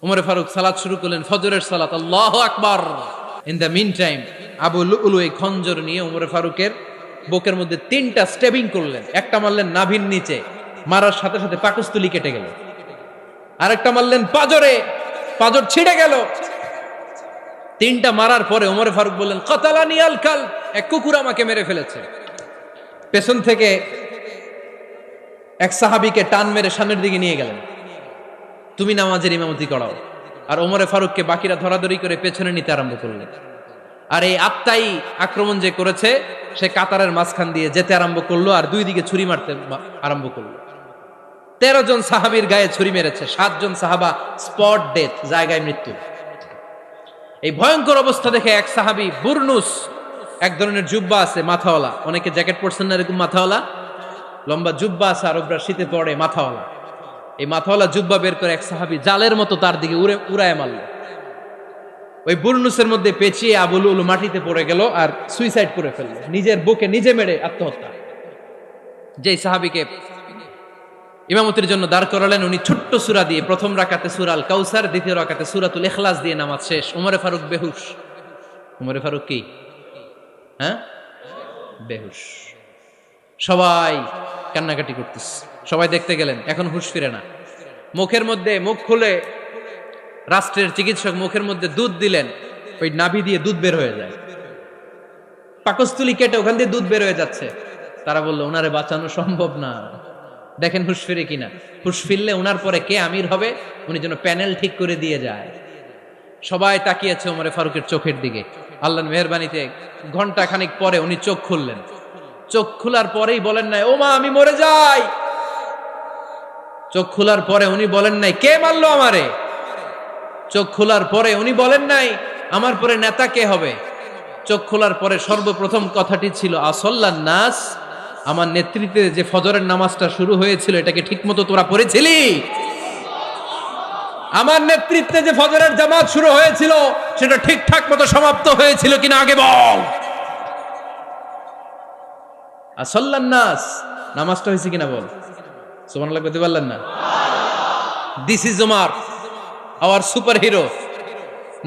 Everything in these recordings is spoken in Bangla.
উমরে ফারুক সালাত শুরু করলেন, ফজরের সালাত, আল্লাহু আকবার। In the mean time Abu Lulu এই খঞ্জর নিয়ে উমরে ফারুকের বুকের মধ্যে 3টা স্টেবিং করলেন। একটা মারলেন নাভির নিচে, মারার সাথে সাথে পাকস্থলী কেটে গেল। আরেকটা মারলেন পাজরে, পাজর ছিঁড়ে গেল। 3টা মারার পরে উমরে ফারুক বললেন, কাতালানি আল কাল, এক কুকুর আমাকে মেরে ফেলেছে। পেছন থেকে এক সাহাবীকে টান মেরে সামনের দিকে নিয়ে গেলেন, তুমি নামাজের ইমামতি করাও। আর ওমরে ফারুককে বাকিরা ধরাধরি করে পেছনে নিতে আরম্ভ করলেন। আর এই আত্মাই আক্রমণ যে করেছে, সে কাতারের মাঝখান দিয়ে যেতে আরম্ভ করলো আর 2 দিকে ছুরি মারতে আরম্ভ করলো। 13 জন সাহাবীর গায়ে ছুরি মেরেছে, 7 জন সাহাবা স্পট ডেথ, জায়গায় মৃত্যু। এই ভয়ঙ্কর অবস্থা দেখে এক সাহাবী বুরনুস, এক ধরনের জুব্বা আছে মাথাওয়ালা, অনেকে জ্যাকেট পরছেন না এরকম মাথাওয়ালা, লম্বা জুব্বা আছে আর ওপরে শীতে পড়ে মাথাওয়ালা, এই মাথাওয়ালা জুব্বা বের করে এক সাহাবী জালের মতো তার দিকে উড়ায় মারল। ওই বুরনুসের মধ্যে পেঁচিয়ে আবু লুলু মাটিতে পড়ে গেল আর সুইসাইড করে ফেলল, নিজের বুকে নিজে মেরে আত্মহত্যা। যেই সাহাবীকে ইমামতির জন্য দাঁড় করালেন, উনি ছোট্ট সূরা দিয়ে প্রথম রাকাতে সূরা আল কাউসার, দ্বিতীয় রাকাতে সূরাতুল ইখলাস দিয়ে নামাজ শেষ। উমরে ফারুক বেহুশ। উমরে ফারুক কি বেহুশ। সবাই কান্নাকাটি করতেছে, সবাই দেখতে গেলেন, এখন হুঁশ ফিরে না। মুখের মধ্যে, মুখ খুলে রাষ্ট্রের চিকিৎসক মুখের মধ্যে দুধ দিলেন, ওই নাভি দিয়ে দুধ বের হয়ে যায়, পাকস্থলী কেটে ওখান দিয়ে দুধ বের হয়ে যাচ্ছে। তারা বললো ওনারে বাঁচানো সম্ভব না, দেখেন হুঁশ ফিরে কিনা। হুঁশ ফিরলে ওনার পরে কে আমির হবে, উনি যেন প্যানেল ঠিক করে দিয়ে যায়। সবাই তাকিয়েছে ওমরে ফারুকের চোখের দিকে। আল্লাহর মেহেরবানিতে ঘন্টা খানিক পরে উনি চোখ খুললেন। চোখ খোলার পরেই বলেন নাই, ও মা আমি মরে যাই। চোখ খোলার পরে উনি বলেন নাই, কে মারলো আমারে। চোখ খোলার পরে উনি বলেন নাই, আমার পরে নেতা কে হবে। চোখ খোলার পরে সর্বপ্রথম কথাটি ছিল, আসল্লান নাস, আমার নেতৃত্বে যে ফজরের নামাজটা শুরু হয়েছিল এটাকে ঠিকমতো তোরা পড়েছিলি? আমার নেতৃত্বে যে ফজরের জামাত শুরু হয়েছিল সেটা ঠিকঠাক মতো সমাপ্ত হয়েছিল কিনা আগে বল। আসল্লান নাস, নামাজটা হয়েছে কিনা বল। সুবহানাল্লাহ বলতে পারলেন না? This is Umar, hour super hero.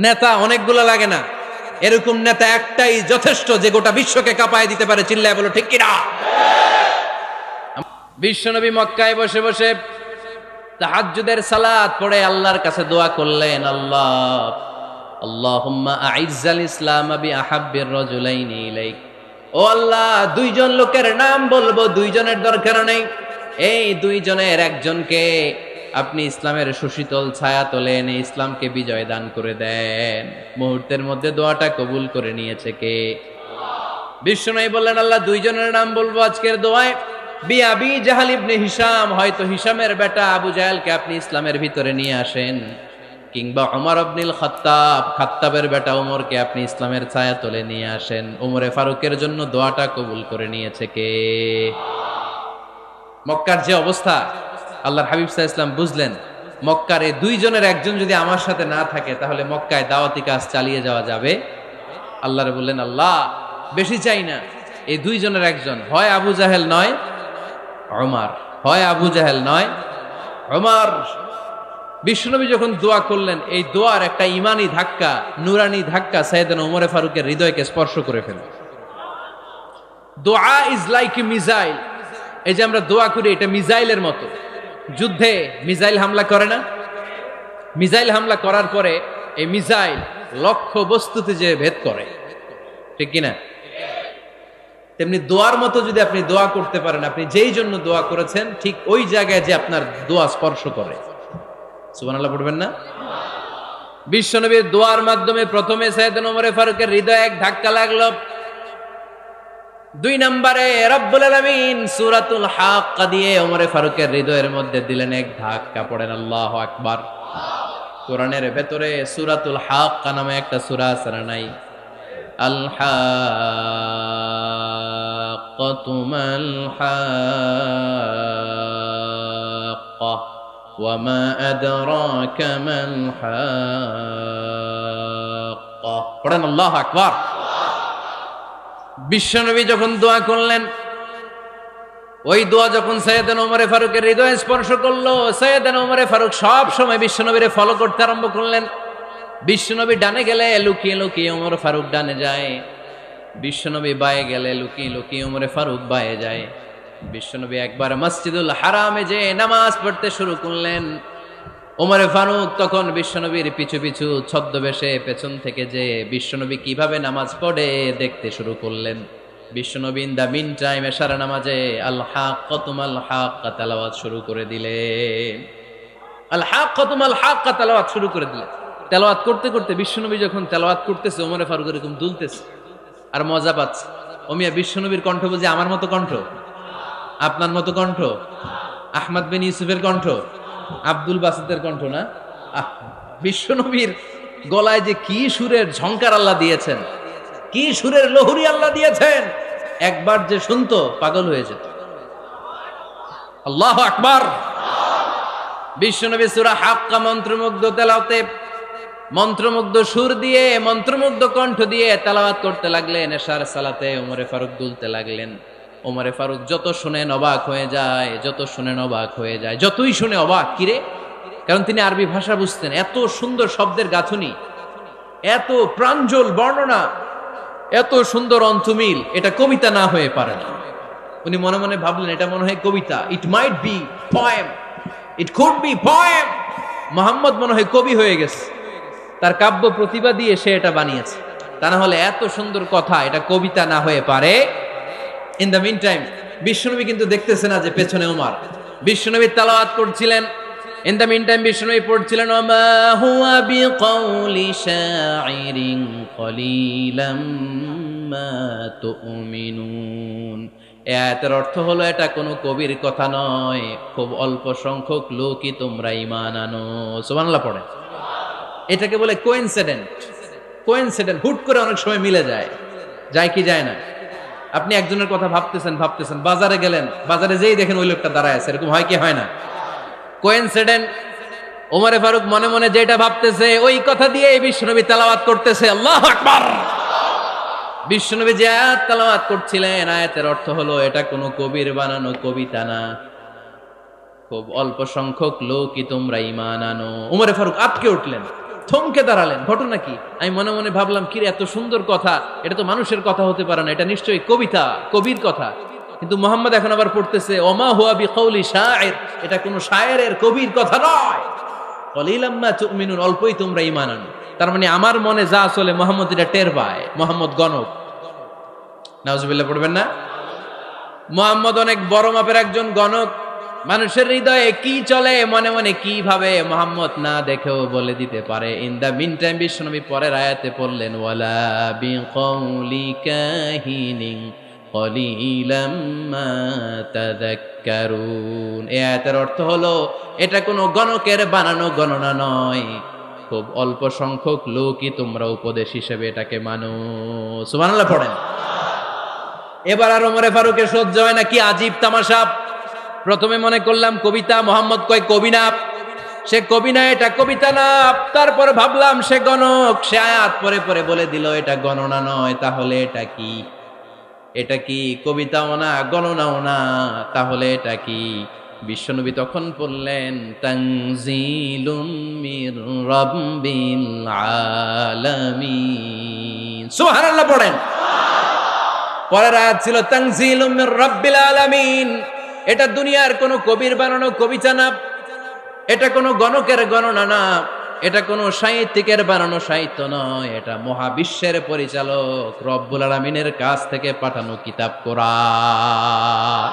নেতা অনেকগুলো লাগে না, এরকম নেতা একটাই যথেষ্ট যে গোটা বিশ্বকে কাঁপায় দিতে পারে। চিল্লায় বলো ঠিক কিনা। বিশ্বনবী মক্কায় বসে বসে তাহাজ্জুদের সালাত পড়ে আল্লাহর কাছে দোয়া করলেন, আল্লাহুম্মা আইজ্জাল ইসলাম বিআহাব্বির রাজুলাইনি ইলাইক। ও আল্লাহ, 2 জন লোকের নাম বলবো, 2 জনের দরকার নেই, এই 2 জনের একজনকে আপনি ইসলামের সুশীতল ছায়া তলে এনে ইসলামকে বিজয় দান করে দেন। মুহূর্তের মধ্যে দোয়াটা কবুল করে নিয়েছে কে? বিশ্বনবী বললেন, আল্লাহ 2 জনের নাম বলবো আজকের দোয়ায়। আবি জাহাল ইবনে হিশাম, হয়তো হিশামের বেটা আবু জাহেলকে আপনি ইসলামের ভিতরে নিয়ে আসেন, কিংবা ওমর ইবনুল খাত্তাব, খাত্তাবের বেটা ওমরকে আপনি ইসলামের ছায়া তলে নিয়ে আসেন। ওমরে ফারুকের জন্য দোয়াটা কবুল করে নিয়েছে কে? মক্কার যে অবস্থা, আল্লাহর হাবিব সাল্লাল্লাহু আলাইহি ওয়াসাল্লাম বুঝলেন মক্কার এই 2 জনের একজন যদি আমার সাথে না থাকে তাহলে মক্কায় দাওয়াতি কাজ চালিয়ে যাওয়া যাবে। আল্লাহরে বললেন, আল্লাহ বেশি চাই না, এই 2 জনের একজন, হয় আবু জাহেল নয় ওমর, হয় আবু জাহেল নয় ওমর। বিশ্বনবী যখন দোয়া করলেন, এই দোয়ার একটা ইমানি ধাক্কা, নুরানি ধাক্কা সাইয়েদনা ওমরে ফারুকের হৃদয়কে স্পর্শ করে ফেলে। দোয়া ইজ লাইক এ মিসাইল। এই যে আমরা দোয়া করি, এটা মিসাইলের মতো। যুদ্ধে মিসাইল হামলা করে না? মিসাইল হামলা করার পরে এই মিসাইল লক্ষ্য বস্তুতে যে ভেদ করে, ঠিক কিনা? তেমনি দোয়ার মতো যদি আপনি দোয়া করতে পারেন, আপনি যেই জন্য দোয়া করেছেন ঠিক ওই জায়গায় যে আপনার দোয়া স্পর্শ করে। সুবহানাল্লাহ পড়বেন না? বিশ্বনবীর দোয়ার মাধ্যমে প্রথমে সাইয়েদনা ওমর ফারুকের হৃদয়ে এক ধাক্কা লাগলো। 2 নম্বরে রব্বুল আলামিন সূরাতুল হাক্কা দিয়ে ওমর ফারুকের হৃদয়ের মধ্যে দিলেন এক ধাক্কা। পড়েন আল্লাহু আকবার। কোরআনের ভেতরে সূরাতুল হাক্কা নামে একটা সূরা আছে না নাই? আল হাক্কাতু মাল হাক্কা ওয়া মা আদরাকা মাল হাক্কা। পড়েন আল্লাহু আকবার। বিশ্বনবী যখন দোয়া করলেন, ওই দোয়া যখন সৈয়দনা ওমরে ফারুকের হৃদয়ে স্পর্শ করলো, সৈয়দনা ওমরে ফারুক সব সময় বিশ্বনবীরে ফলো করতে আরম্ভ করলেন। বিশ্বনবী ডানে গেলে লুকিয়ে লুকিয়ে ওমর ফারুক ডানে যায়, বিশ্বনবী বায়ে গেলে লুকিয়ে লুকিয়ে ওমরে ফারুক বায়ে যায়। বিশ্বনবী একবার মসজিদুল হারামে যে নামাজ পড়তে শুরু করলেন, ওমরে ফারুক তখন বিশ্বনবীর পিছু পিছু ছদ্মবেশে পেছন থেকে যে বিশ্বনবী কিভাবে নামাজ পড়ে দেখতে শুরু করলেন। বিশ্বনবী ইন দা মিন টাইম এশার নামাজে আল হাক্কাতুমাল হাক্কা তেলাওয়াত শুরু করে দিলেন। আল হাক্কাতুমাল হাক্কা তেলাওয়াত শুরু করে দিলেন। তেলাওয়াত করতে করতে বিশ্বনবী যখন তেলাওয়াত করতেছে, ওমরে ফারুক এরকম দুলতেছে আর মজা পাচ্ছে। ওমিয়া বিশ্বনবীর কণ্ঠ বুঝি আমার মতো কণ্ঠ, আপনার মতো কণ্ঠ, আহমদ বিন ইউসুফের কণ্ঠ, আব্দুল বাসিতের কণ্ঠ না। বিশ্বনবীর গলায় যে কি সুরের ঝংকার আল্লাহ দিয়েছেন, কি সুরের লহরি আল্লাহ দিয়েছেন, একবার যে শুনতো পাগল হয়ে যেত। আল্লাহু আকবার। বিশ্বনবী সূরা হাক্কা মন্ত্রমুগ্ধ তেলাওয়াতে, মন্ত্রমুগ্ধ সুর দিয়ে, মন্ত্রমুগ্ধ কণ্ঠ দিয়ে তেলাওয়াত করতে লাগলেন। এশার সালাতে ওমরে ফারুক দুলতে লাগলেন। ওমরে ফারুক যত শুনেন অবাক হয়ে যায়, যত শুনেন অবাক হয়ে যায়, যতই শুনে অবাক। কিরে? কারণ তিনি আরবি ভাষা বুঝতেন। এত সুন্দর শব্দের গাঁথুনি, এত প্রাঞ্জল বর্ণনা, এত সুন্দর অন্তমিল, এটা কবিতা না হয়ে পারে না। উনি মনে মনে ভাবলেন এটা মনে হয় কবিতা। It might be poem, it could be poem. Muhammad মনে হয় কবি হয়ে গেছে, তার কাব্য প্রতিভা দিয়ে সে এটা বানিয়েছে। তা না হলে এত সুন্দর কথা, এটা কবিতা না হয়ে পারে। ইন দ্য মিন টাইম বিশ্বনবী কিন্তু দেখতেছে না যে পেছনে ওমর। বিশ্বনবী তেলাওয়াত করছিলেন, ইন দ্য মিন টাইম বিশ্বনবী পড়ছিলেন ওমা হুয়া বিকাউলি শাইরিন কলিলাম মা তুমিনুন। এই আয়াতের অর্থ হলো এটা কোনো কবির কথা নয়, খুব অল্প সংখ্যক লোকই তোমরা ঈমান আনো। সুবহানাল্লাহ পড়ে। এটাকে বলে কোইন্সিডেন্ট। কোইন্সিডেন্ট হুট করে অনেক সময় মিলে যায়, যায় কি যায় না। আপনি একজনের কথা ভাবতেছেন ভাবতেছেন, বাজারে গেলেন, বাজারে যেই দেখেন ওই লোকটা দাঁড়ায় আছে, এরকম হয় কি হয় না? কোইন্সিডেন্ট। ওমরে ফারুক মনে মনে যেটা ভাবতেছে ওই কথা দিয়ে বিশ্বনবী তেলাওয়াত করতেছে। আল্লাহু আকবার। বিশ্বনবী যে আয়াত তেলাওয়াত করছিলেন, আয়াতের অর্থ হলো এটা কোনো কবির বানানো কবিতা না, খুব অল্প সংখ্যক লোকই তোমরা ঈমান আনো। ওমরে ফারুক আটকে উঠলেন, থমকে দাঁড়ালেন। ঘটনা কি? আমি মনে মনে ভাবলাম, কি রে এত সুন্দর কথা, এটা তো মানুষের কথা হতে পারে না, এটা নিশ্চয়ই কবিতা, কবির কথা। কিন্তু মুহাম্মদ এখন আবার পড়তেছে ওমা হুয়া বিকাউলি শাইর, এটা কোনো শায়েরের, কবির কথা নয়। কলিলাম মা তুমিনুন, অল্পই তোমরা ঈমান আনো। তার মানে আমার মনে যা চলে মুহাম্মদ এটা টের পায়। মুহাম্মদ গণক। নাউজুবিল্লাহ পড়বেন না? মুহাম্মদ অনেক বড় মাপের একজন গণক। মানুষের হৃদয়ে কি চলে, মনে মনে কি ভাবে, মুহাম্মদ না দেখেও বলে দিতে পারে। ইন দা মিন টাইম বিশ্বনবী পরের আয়াতে পড়লেন ওয়ালা বিকাউলি কাহিনিন কলিলাম মা তাযাক্কারুন। এই আয়াতের অর্থ হলো এটা কোনো গণকের বানানো গণনা নয়, খুব অল্প সংখ্যক লোকই তোমরা উপদেশ হিসেবে এটাকে মানো। সুবহানাল্লাহ পড়েন। এবার আর ওমরে ফারুকের সহ্য হয় না, কি আজীব তামাশা। প্রথমে মনে করলাম কবিতা, মোহাম্মদ কয় কবি না, সে কবি না, এটা কবিতা না। তারপর ভাবলাম সে গণক, সে আয়াত পরে পরে বলে দিল এটা গণনা নয়, তাহলে এটা কি? এটা কি কবিতাও না, গণনাও না, তাহলে এটা কি? বিশ্বনবী তখন বললেন তানজিলুম মির রাব্বিল আলামিন। সুবহানাল্লাহ পড়েন। পরের আয়াত ছিল তানজিলুম মির রাব্বিল আলামিন। এটা দুনিয়ার কোনো কবির বানানো কবিতা না, এটা কোনো গণকের গণনা না, এটা কোনো সাহিত্যিকের বানানো সাহিত্য নয়, এটা মহাবিশ্বের পরিচালক রব্বুল আলামিনের কাছ থেকে পাঠানো কিতাব কোরআন।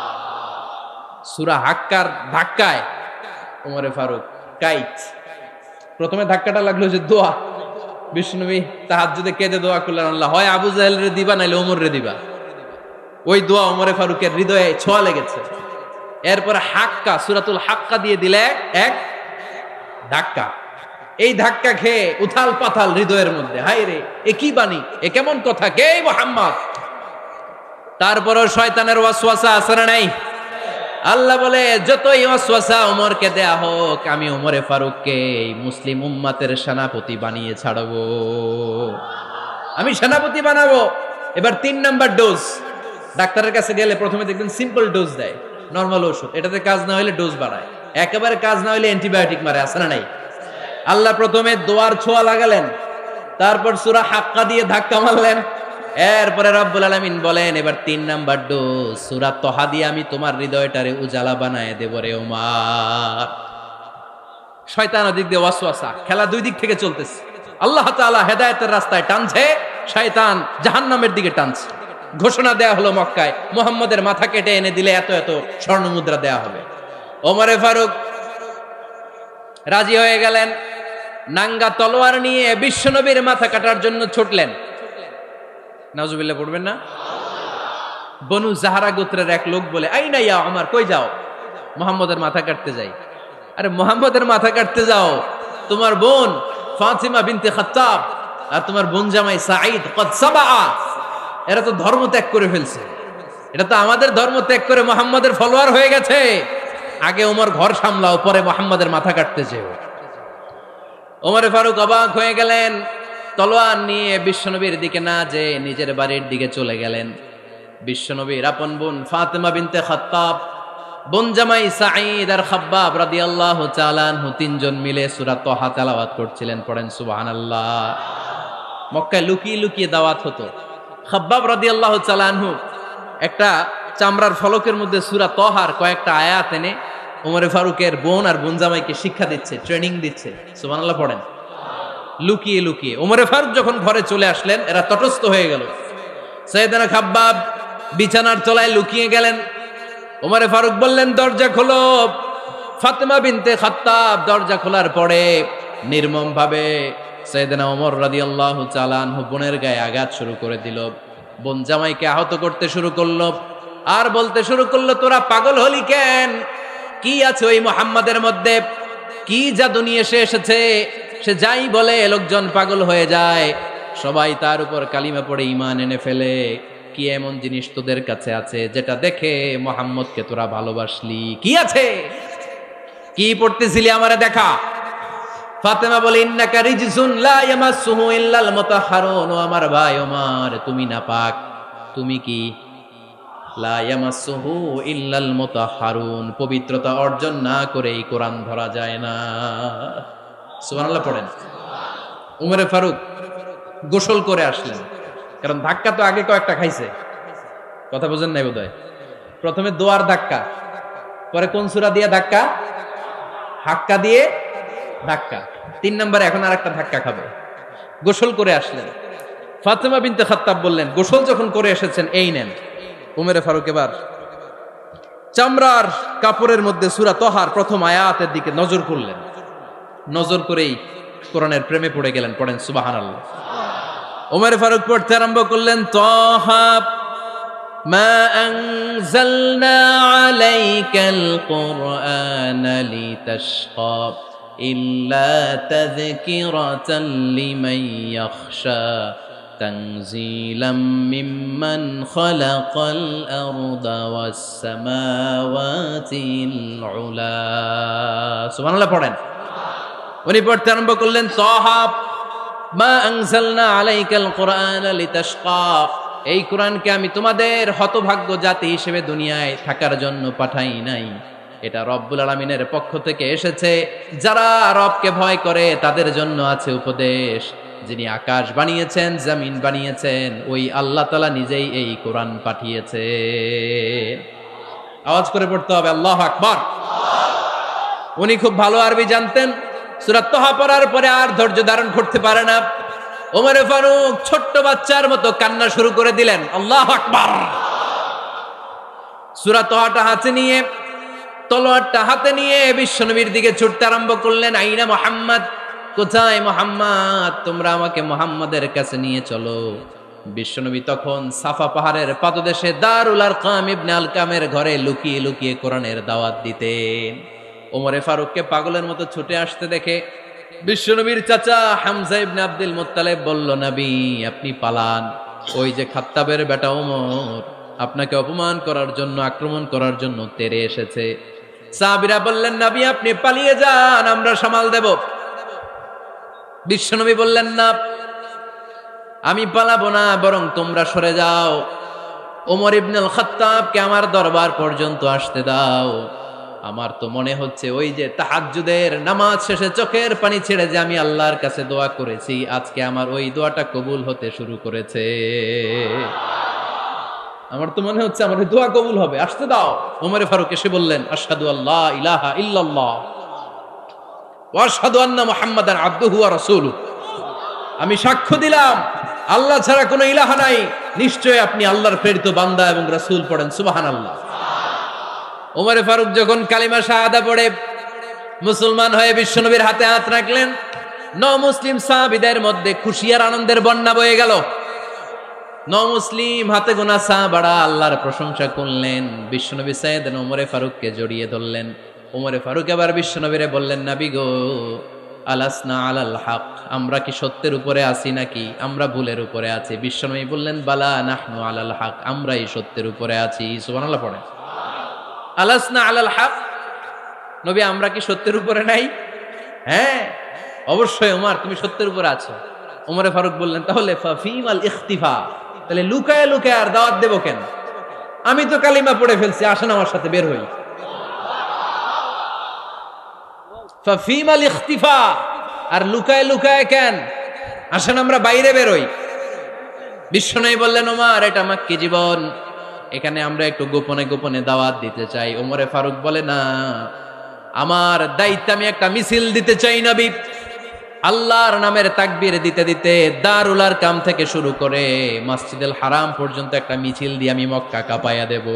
সূরা হাক্কার ধাক্কায় ওমরে ফারুক কাইত। প্রথমে ধাক্কাটা লাগলো যে দোয়া। বিশ্বনবী তাহাজ্জুদে কেঁদে দোয়া করলেন, আল্লাহ হয় আবু জাহেল রে দিবা, নাইলে ওমর রে দিবা। ওই দোয়া ওমরে ফারুকের হৃদয়ে ছোঁয়া লেগেছে। এরপরে হাক্কা, সূরাতুল হাক্কা দিয়ে দিলে এক ধাক্কা। এই ধাক্কা খেয়ে উথাল পাথাল হৃদয়ের মধ্যে, হায় রে এ কি বাণী, এ কেমন কথা, কে মুহাম্মদ? তারপরও শয়তানের ওয়াসওয়াসা আছে না নাই? আল্লাহ বলে যতই ওয়াসওয়াসা ওমরকে দেয়া হোক, আমি ওমরে ফারুককে এই মুসলিম উম্মাতের সেনাপতি বানিয়ে ছাড়বো, আমি সেনাপতি বানাবো। এবার 3 নাম্বার ডোজ। ডাক্তারের কাছে গেলে প্রথমে দেখবেন সিম্পল ডোজ দেয়, নরমাল ওষুধ, এটাতে কাজ না হইলে ডোজ বাড়ায়, একেবারে কাজ না হইলে অ্যান্টিবায়োটিক মারে, আছে না নাই? আল্লাহ প্রথমে দোয়ার ছোঁয়া লাগালেন, তারপর সূরা হাক্কা দিয়ে ধাক্কা মারলেন, এরপরে রব্বুল আলামিন বলেন এবার ৩ নাম্বার ডোজ সূরা তহা দিয়ে আমি তোমার হৃদয়টারে উজালা বানায় দেব রে ওমর। শয়তান ওদিক দিয়ে ওয়াসওয়াসা, খেলা দুই দিক থেকে চলতেছে। আল্লাহ তাআলা হেদায়েতের রাস্তায় টানছে, শয়তান জাহান্নামের দিকে টানছে। ঘোষণা দেয়া হলো মক্কায়, মুহাম্মদের মাথা কেটে এনে দিলে এত এত স্বর্ণ মুদ্রা দেয়া হবে। ওমরে ফারুক রাজি হয়ে গেলেন, নাঙ্গা তলোয়ার নিয়ে বিশ্বনবীর মাথা কাটার জন্য ছুটলেন। নাউজুবিল্লাহ পড়বেন না? বনু জাহরা গোত্রের এক লোক বলে, আইনা ইয়া ওমর, কই যাও? মুহাম্মদের মাথা কাটতে যাই। আরে মুহাম্মদের মাথা কাটতে যাও? তোমার বোন ফাতিমা বিনতে খাত্তাব আর তোমার বোন জামাই সাঈদ কদ সাবা, এরা তো ধর্ম ত্যাগ করে ফেলছে, এটা তো আমাদের ধর্ম ত্যাগ করে মুহাম্মদের ফলোয়ার হয়ে গেছে। আগে ওমর ঘর সামলাও, পরে মুহাম্মদের মাথা কাটতে যেও। ওমরে ফারুক অবাক হয়ে গেলেন, তলোয়ার নিয়ে বিশ্বনবীর দিকে না যে নিজের বাড়ির দিকে চলে গেলেন। বিশ্বনবীর আপন বোন ফাতিমা বিনতে খাত্তাব, বোন জামাই সাঈদ আর খাব্বাব রাদিয়াল্লাহু তাআলা আনহু তিনজন মিলে সূরা তহা তেলাওয়াত করছিলেন। পড়েন সুবহানাল্লাহ। মক্কায় লুকিয়ে লুকিয়ে দাওয়াত হতো। খাব্বাব রাদিয়াল্লাহু তাআলা আনহু একটা চামড়ার ফলকের মধ্যে সূরা তহার কয়েকটা আয়াত এনে ওমরে ফারুকের বোন আর বোন জামাইকে শিক্ষা দিচ্ছে, ট্রেনিং দিচ্ছে। সুবহানাল্লাহ পড়েন। লুকিয়ে লুকিয়ে ওমরে ফারুক যখন ঘরে চলে আসলেন, এরা তটস্থ হয়ে গেল। সাইয়েদনা খাব্বাব বিছানার তলায় লুকিয়ে গেলেন। ওমরে ফারুক বললেন, দরজা খোলো। ফাতিমা বিনতে খাত্তাব দরজা খোলার পরে নির্মম ভাবে সাইয়েদনা ওমর রাদিয়াল্লাহু তাআলা আনহু বোনের গায়ে আঘাত শুরু করে দিল। বোন জামাইকে আহত করতে শুরু করলো আর বলতে শুরু করলো, তোরা পাগল হলি কেন? কি আছে ওই মুহাম্মাদের মধ্যে? কি জাদু নিয়ে সে এসেছে? সে যাই বলে লোকজন পাগল হয়ে যায়, সবাই তার উপর কালিমা পড়ে ঈমান এনে ফেলে। কি এমন জিনিস তোদের কাছে আছে যেটা দেখে মুহাম্মদকে তোরা ভালোবাসলি? কি আছে? কি পড়তেছিলি আমারে দেখা। ফাতেমা বলে, ইন্নাকা রিজসুন লা ইয়ামাসসুহু ইল্লাল মুতাহহারুন। ও আমার ভাই ওমর, তুমি নাপাক। তুমি কি? লা ইয়ামাসসুহু ইল্লাল মুতাহহারুন, পবিত্রতা অর্জন না করে এই কোরআন ধরা যায় না। সুবহানাল্লাহ পড়েন। উমরে ফারুক গোসল করে আসলেন, কারণ ধাক্কা তো আগে কয়েকটা খাইছে। কথা বুঝেন নাই বোধহয়? প্রথমে দোয়ার ধাক্কা, পরে কোন সূরা দিয়ে ধাক্কা? হাক্কা দিয়ে ধাক্কা। ৩ নম্বরে এখন আর একটা ধাক্কা খাবে। গোসল করে আসলেন। ফাতিমা বিনতে খাত্তাব বললেন, গোসল যখন করে এসেছেন, এই নেন। উমরে ফারুক এবার চামড়ার কাপড়ের মধ্যে সূরা তহার প্রথম আয়াতের দিকে নজর করলেন। নজর করেই কোরআনের প্রেমে পড়ে গেলেন। পড়েন সুবহানাল্লাহ। উমরে ফারুক পড়তে আরম্ভ করলেন, তহা মা আনজালনা আলাইকাল কুরআনা লিতাশকা ইল্লা তাযকিরাতাল লিমান ইয়াখশা তানজিলাম মিম্মান খালাকাল আরদা ওয়াস সামাওয়াতিল উলা। সুবহানাল্লাহ পড়েন। উনি পড়তে আরম্ভ করলেন, তহা মা আনজালনা আলাইকাল কুরআনা লিতাশকা, এই কোরআনকে আমি তোমাদের হতভাগ্য জাতি হিসেবে দুনিয়ায় থাকার জন্য পাঠাই নাই। এটা রব্বুল আলামিনের পক্ষ থেকে এসেছে। যারা রবকে ভয় করে তাদের জন্য আছে উপদেশ। যিনি আকাশ বানিয়েছেন, জমিন বানিয়েছেন, ওই আল্লাহ তাআলা নিজেই এই কোরআন পাঠিয়েছে। আওয়াজ করে পড়তে হবে, আল্লাহু আকবার। উনি খুব ভালো আরবি জানতেন। সূরা তহা পড়ার পরে আর ধৈর্য ধারণ করতে পারে না। ওমরে ফারুক ছোট্ট বাচ্চার মতো কান্না শুরু করে দিলেন। আল্লাহু আকবার। সূরা তহাটা হাতে নিয়ে, তলোয়ারটা হাতে নিয়ে বিশ্বনবীর দিকে ছুটতে আরম্ভ করলেন। আইনা মুহাম্মদ, কোথায় মুহাম্মদ? তোমরা আমাকে মুহাম্মাদের কাছে নিয়ে চলো। বিশ্বনবী তখন সাফা পাহাড়ের পাদদেশে দারুল আরকাম ইবনে আলকামের ঘরে লুকিয়ে লুকিয়ে কোরআনের দাওয়াত দিতেন। ওমরে ফারুককে পাগলের মতো ছুটে আসতে দেখে বিশ্বনবীর চাচা হামজা ইবনে আব্দুল মুত্তালিব বলল, নবী আপনি পালান। ওই যে খাত্তাবের বেটা ওমর আপনাকে অপমান করার জন্য, আক্রমণ করার জন্য তেরে এসেছে। সাহাবীরা বললেন, নবী আপনি পালিয়ে যান, আমরা সামাল দেব। বিশ্বনবী বললেন, না আমি পালাবো না, বরং তোমরা সরে যাও। ওমর ইবনুল খাত্তাবকে আমার দরবার পর্যন্ত আসতে দাও। আমার তো মনে হচ্ছে ওই যে তাহাজ্জুদের নামাজ শেষে চোখের পানি ছেড়ে যে আমি আল্লাহর কাছে দোয়া করেছি, আজকে আমার ওই দোয়াটা কবুল হতে শুরু করেছে। আমার তো মনে হচ্ছে আমার ওই দোয়া কবুল হবে, আসতে দাও। ওমরে ফারুক এসে বললেন, আশহাদু আল্লা ইলাহা ইল্লাল্লাহ ওয়া আশহাদু আন্না মুহাম্মাদান আবদুহু ওয়া রাসূলুহু। আমি সাক্ষ্য দিলাম আল্লাহ ছাড়া কোনো ইলাহা নাই, নিশ্চয় আপনি আল্লাহর প্রেরিত বান্দা এবং রাসূল। পড়েন সুবহানাল্লাহ। ওমরে ফারুক যখন কালিমা শাহাদা পড়ে মুসলমান হয়ে বিশ্বনবীর হাতে হাত রাখলেন, মুসলিম সাহাবীদের মধ্যে খুশি আর আনন্দের বন্যা বয়ে গেল। মুসলিম হাতে গোনা সাহাবারা আল্লাহর প্রশংসা করলেন। বিশ্বনবী সাইয়েদনা ওমরে ফারুককে জড়িয়ে ধরলেন। ওমরে ফারুক এবার বিশ্বনবীরে বললেন, নবী গো, আলাসনা আলাল হক, আমরা কি সত্যের উপরে আছি নাকি আমরা ভুলের উপরে আছি? বিশ্বনবী বললেন, বালা নাহনু আলাল হক, আমরাই সত্যের উপরে আছি। সুবহানাল্লাহ পড়েন। আলাসনা আলাল হক, নবী আমরা কি সত্যের উপরে নাই? হ্যাঁ অবশ্যই ওমর, তুমি সত্যের উপরে আছো। ওমরে ফারুক বললেন, তাহলে ফাফিমাল ইখতিফা, তাহলে লুকায় লুকায় আর দাওয়াত দেব কেন? আমি তো কালিমা পড়ে ফেলছি, আসেন আমার সাথে বের হই। ফাফিমাল ইখতিফা, আর লুকায় লুকায় কেন? আসেন আমরা বাইরে বের হই। বিশ্বনবী বললেন, ওমর এটা মাক্কি জীবন, এখানে আমরা একটু গোপনে গোপনে দাওয়াত দিতে চাই। ওমরে ফারুক বলে, না, আমার দায়িত্ব, আমি একটা মিছিল দিতে চাই নবী। আল্লাহর নামের তাকবীর দিতে দিতে দারুল আরকাম থেকে শুরু করে মসজিদুল হারাম পর্যন্ত একটা মিছিল দিয়ে আমি মক্কা কাঁপায়া দেব।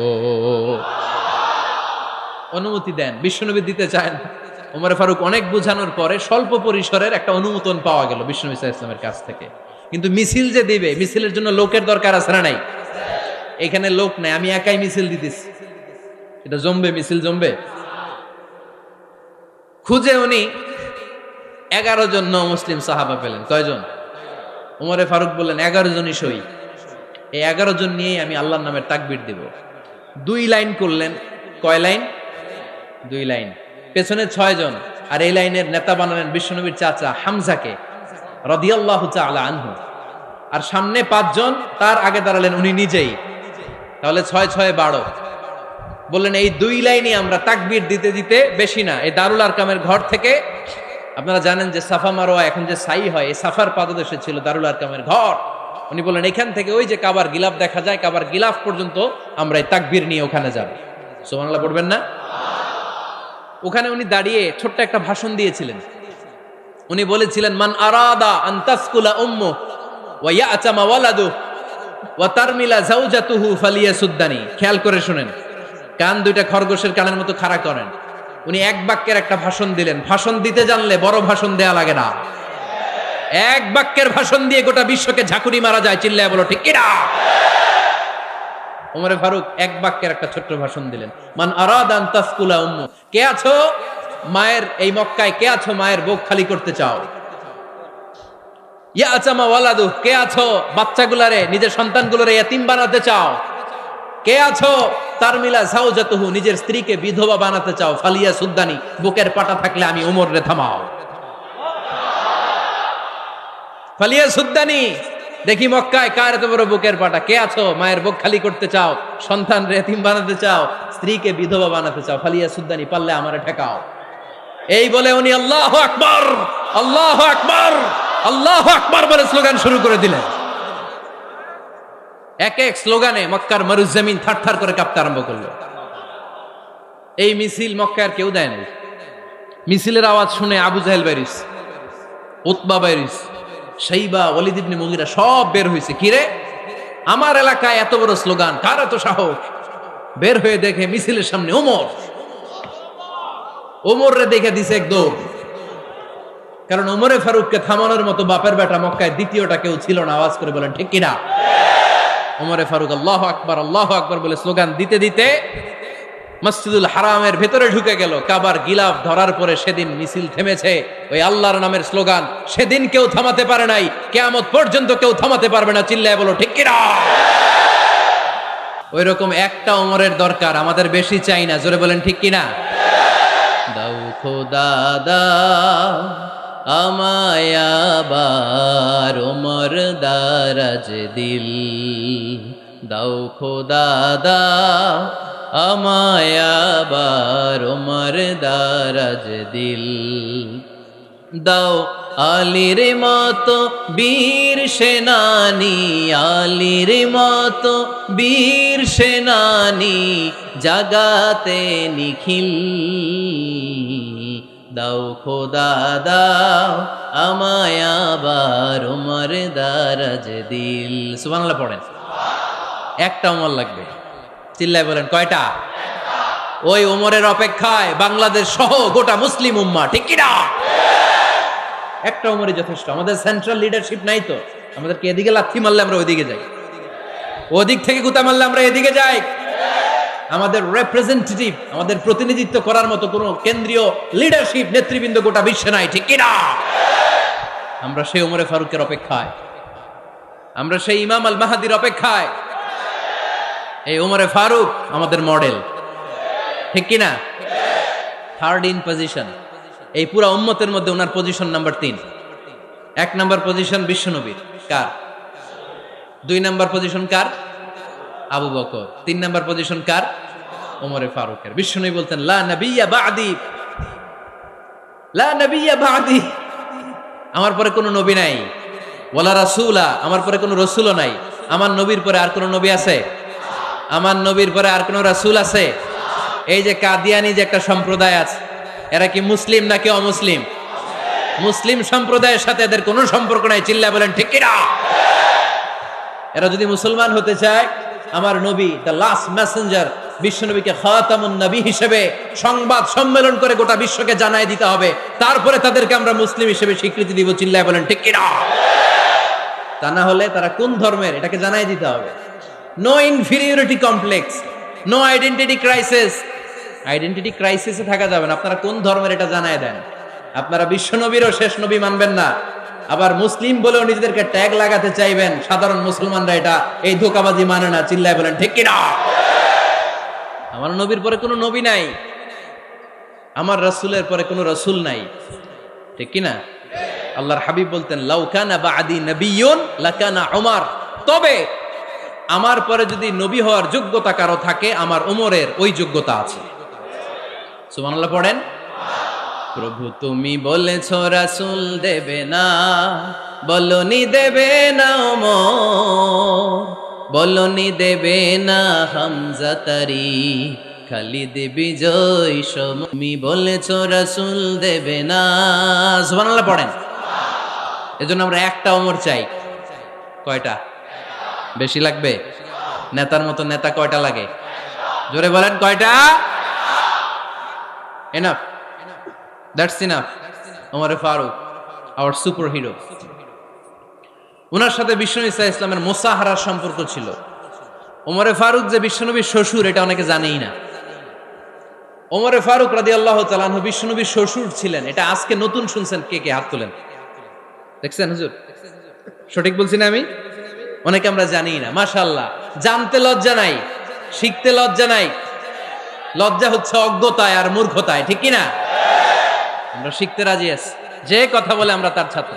অনুমতি দেন। বিশ্বনবী দিতে চান। ওমর ফারুক অনেক বোঝানোর পরে স্বল্প পরিসরের একটা অনুমোদন পাওয়া গেল বিশ্বনবী সাল্লাল্লাহু আলাইহি ওয়াসাল্লামের কাছ থেকে। কিন্তু মিছিল যে দিবে, মিছিলের জন্য লোকের দরকার আছে না নাই? এখানে লোক নাই, আমি একাই মিছিল দিতেছি। এটা জমবে, মিছিল জমবে। খুঁজে উনি 11 জন মুসলিম সাহাবা পেলেন। কয়জন? ওমরে ফারুক বললেন, 11 জনই সই। এই 11 জন নিয়েই আমি আল্লাহর নামের তাকবীর দিব। 2 লাইন করলেন। কয় লাইন? 2 লাইন। পেছনে 6 জন, আর এই লাইনের নেতা বানালেন বিশ্বনবীর চাচা হামজাকে রাদিয়াল্লাহু তাআলা আনহু। আর সামনে 5 জন, তার আগে দাঁড়ালেন উনি নিজেই। তাহলে 6 6 12। বললেন এই 2 লাইনই আমরা তাকবীর দিতে দিতে, বেশি না, এই দারুল আরকামের ঘর থেকে, আপনারা জানেন যে সাফা মারোয়া এখন যে সাই হয়, এই সাফার পাদদেশে ছিল দারুল আরকামের ঘর। উনি বললেন এখান থেকে ওই যে কাবার গিলাফ দেখা যায়, কাবার গিলাফ পর্যন্ত আমরা এই তাকবীর নিয়ে ওখানে যাব। সুবহানাল্লাহ পড়বেন না? ওখানে উনি দাঁড়িয়ে ছোট্ট একটা ভাষণ দিয়েছিলেন। উনি বলেছিলেন, মান আরাদা আন তাসকুলা উম্মু ওয়া ইয়াতামা ওয়ালাদু ওয়া তারমিলা যাওজাতুহু ফালিয়াসুদ্দানি। খেয়াল করে শুনেন, কান দুইটা খরগোশের কানের মতো খাড়া করেন। উনি এক বাক্যের একটা ভাষণ দিলেন। ভাষণ দিতে জানলে বড় ভাষণ দেয়া লাগে না। এক বাক্যের ভাষণ দিয়ে গোটা বিশ্বকে ঝাঁকুনি মারা যায়। চিল্লায় বলো ঠিক কিনা? ওমরে ফারুক এক বাক্যের একটা ছোট্ট ভাষণ দিলেন। মান আরাদা আন তাসকুলা উম্মু, কে আছো মায়ের এই মক্কায়, কে আছো মায়ের বুক খালি করতে চাও? ইয়াতামা ওয়ালাদু, কে আছো বাচ্চাগুলারে, নিজের সন্তানগুলোরে ইয়াতিম বানাতে চাও? কে আছো তারমিলা যাওজাতুহু, নিজের স্ত্রীকে বিধবা বানাতে চাও? ফালিয়া সুদ্দানি, বুকের পাটা থাকলে আমি ওমর রে থামাও। ফালিয়া সুদ্দানি, দেখি মক্কায় কার এত বড় বুকের পাটা। কে আছো মায়ের বুক খালি করতে চাও, সন্তান রে এতিম বানাতে চাও, স্ত্রীকে বিধবা বানাতে চাও? ফালিয়া সুদ্দানি, পারলে আমারে ঠেকাও। এই বলে উনি আল্লাহু আকবার, আল্লাহু আকবার, আল্লাহু আকবার বলে স্লোগান শুরু করে দিলেন। এক এক স্লোগানে মক্কার মরুজমিন থারথার করে কাঁপতে আরম্ভ করলো। এই মিছিল মক্কার কেউ দেয় নাই। মিছিলের আওয়াজ শুনে আবু জাহেল বাইরিস, উতবা বাইরিস, শাইবা, ওয়ালিদ ইবনে মুগিরা সব বের হয়েছে। কিরে, আমার এলাকায় এত বড় স্লোগান, কার এত সাহস? বের হয়ে দেখে মিছিলের সামনে ওমর। ওমর রে দেখে দিছে একদম। কারণ ওমরে ফারুককে থামানোর মতো বাপের বেটা মক্কায় দ্বিতীয়টা কেউ ছিল না। আওয়াজ করে বলেন ঠিক কিনা? ওমরে ফারুক আল্লাহু আকবার, আল্লাহু আকবার বলে স্লোগান দিতে দিতে মসজিদুল হারামের ভেতরে ঢুকে গেল। কাবার গিলাফ ধরার পরে সেদিন মিছিল থেমেছে। ওই আল্লাহর নামের স্লোগান সেদিন কেউ থামাতে পারে নাই, কিয়ামত পর্যন্ত কেউ থামাতে পারবে না। চিল্লায় বলো ঠিক কিনা? ওই রকম একটা ওমরের দরকার, আমাদের বেশি চাই না। জোরে বলেন ঠিক কিনা? দাও খোদা দাও আমায় আবার ওমর দারাজ দিল, দাও খোদা দাও আমায় আবার ওমর দারাজ দিল, দাও আলীর মতো বীর সেনানি, আলীর মতো বীর সেনানি জাগাতে নিখিল, দাও খোদা দাও আমায় আবার ওমর দারাজ দিল। সুবহানাল্লাহ পড়েন। একটা ওমর লাগবে, চিল্লায় বলেন কয়টা? ওই ওমরের অপেক্ষায় বাংলাদেশ সহ গোটা মুসলিম উম্মাহ, ঠিক কি না? একটা ওমরই যথেষ্ট। আমাদের সেন্ট্রাল লিডারশিপ নাই তো, আমাদেরকে এদিকে লাথি মারলে আমরা ওইদিকে যাই, ওদিক থেকে গুতা মারলে আমরা এদিকে যাই। আমাদের রিপ্রেজেন্টেটিভ, আমাদের প্রতিনিধিত্ব করার মতো কোনো কেন্দ্রীয় লিডারশিপ নেতৃবৃন্দ গোটা বিশ্বে নাই, ঠিক কি না? আমরা সেই ওমরে ফারুকের অপেক্ষায়, আমরা সেই ইমাম আল মাহাদির অপেক্ষায়। এই ওমরে ফারুক আমাদের মডেল, ঠিক কি না? থার্ড ইন পজিশন এই পুরা উম্মতের মধ্যে ওনার পজিশন নাম্বার 3। 1 নাম্বার পজিশন বিশ্বনবীর, কার? 2 নাম্বার পজিশন কার? আবু বকর। 3 নাম্বার পজিশন কার? ওমরে ফারুকের। বিশ্বনবী বলতেন লা নবিয়্যা বা'দি, লা নবিয়্যা বা'দি, আমার পরে কোনো নবী নাই। ওয়ালা রাসূলা, আমার পরে কোনো রাসূলও নাই। আমার নবীর পরে আর কোনো নবী আছে? আমার নবীর পরে আর কোনো রাসূল আছে? এই যে কাদিয়ানি যে একটা সম্প্রদায় আছে, এরা কি মুসলিম নাকি অমুসলিম? মুসলিম সম্প্রদায়ের সাথে এদের কোনো সম্পর্ক নাই, চিল্লায় বলেন ঠিক কি না? এরা যদি মুসলমান হতে চায়, আমার নবী দ্য লাস্ট মেসেঞ্জার বিশ্বনবীকে খাতামুন নবী হিসেবে সংবাদ সম্মেলন করে গোটা বিশ্বকে জানায় দিতে হবে, তারপরে তাদেরকে আমরা মুসলিম হিসেবে স্বীকৃতি দিব, চিল্লায় বলেন ঠিক কি না? তা না হলে তারা কোন ধর্মের এটাকে জানায় দিতে হবে। No inferiority complex, no identity crisis. Identity ক্রাইসিসে থাকা যাবে না। আপনারা কোন ধর্মের এটা জানায় দেন। আপনারা বিশ্বনবীরও শেষ নবী মানবেন না, আবার মুসলিম বলেও নিজেদেরকে ট্যাগ লাগাতে চাইবেন। সাধারণ মুসলমানরা এটা এই ধোঁকাবাজি মানে না, চিল্লায় বলেন ঠিক কি না? আমার নবীর পরে কোনো নবী নাই, আমার রাসূলের পরে কোনো রাসূল নাই, ঠিক কি না? আল্লাহর হাবিব বলতেন লাউ কানা বা'দি নাবিয়্যুন লাকানা উমর, তবে আমার পরে যদি নবী হওয়ার যোগ্যতা কারো থাকে, আমার ওমরের ওই যোগ্যতা আছে। সুবহানাল্লাহ পড়েন। প্রভু তুমি বলেছ রাসূল দেবে না, বলনি দেবে না ওমর, বলনি দেবে না হামজা তারি, খালিদ বিজয় সম, তুমি বলেছ রাসূল দেবে না। সুবহানাল্লাহ পড়েন। এজন্য আমরা একটা ওমর চাই। কয়টা? বেশি লাগবে? নেতার মতো নেতা কয়টা লাগে? জোরে বলেন কয়টা? Enough, that's enough. ওমরে ফারুক আওয়ার সুপার হিরো। ওনার সাথে বিশ্বনবী সাল্লাল্লাহু আলাইহি ওয়াসাল্লামের মুসাহারার সম্পর্ক ছিল। ওমরে ফারুক যে বিশ্বনবীর শ্বশুর, এটা অনেকে জানেই না। ওমরে ফারুক রাদিয়াল্লাহু তাআলা আনহু বিশ্বনবীর শ্বশুর ছিলেন। এটা আজকে নতুন শুনছেন, কে কে হাত তোলেন? দেখছেন হুজুর? সঠিক বলছি না আমি? অনেকে আমরা জানি না। মাশাআল্লাহ, জানতে লজ্জা নাই, শিখতে লজ্জা নাই। লজ্জা হচ্ছে অজ্ঞতায় আর মূর্খতায়, ঠিক কি না? আমরা শিখতে রাজি আছি। যে কথা বলে আমরা তার ছাত্র।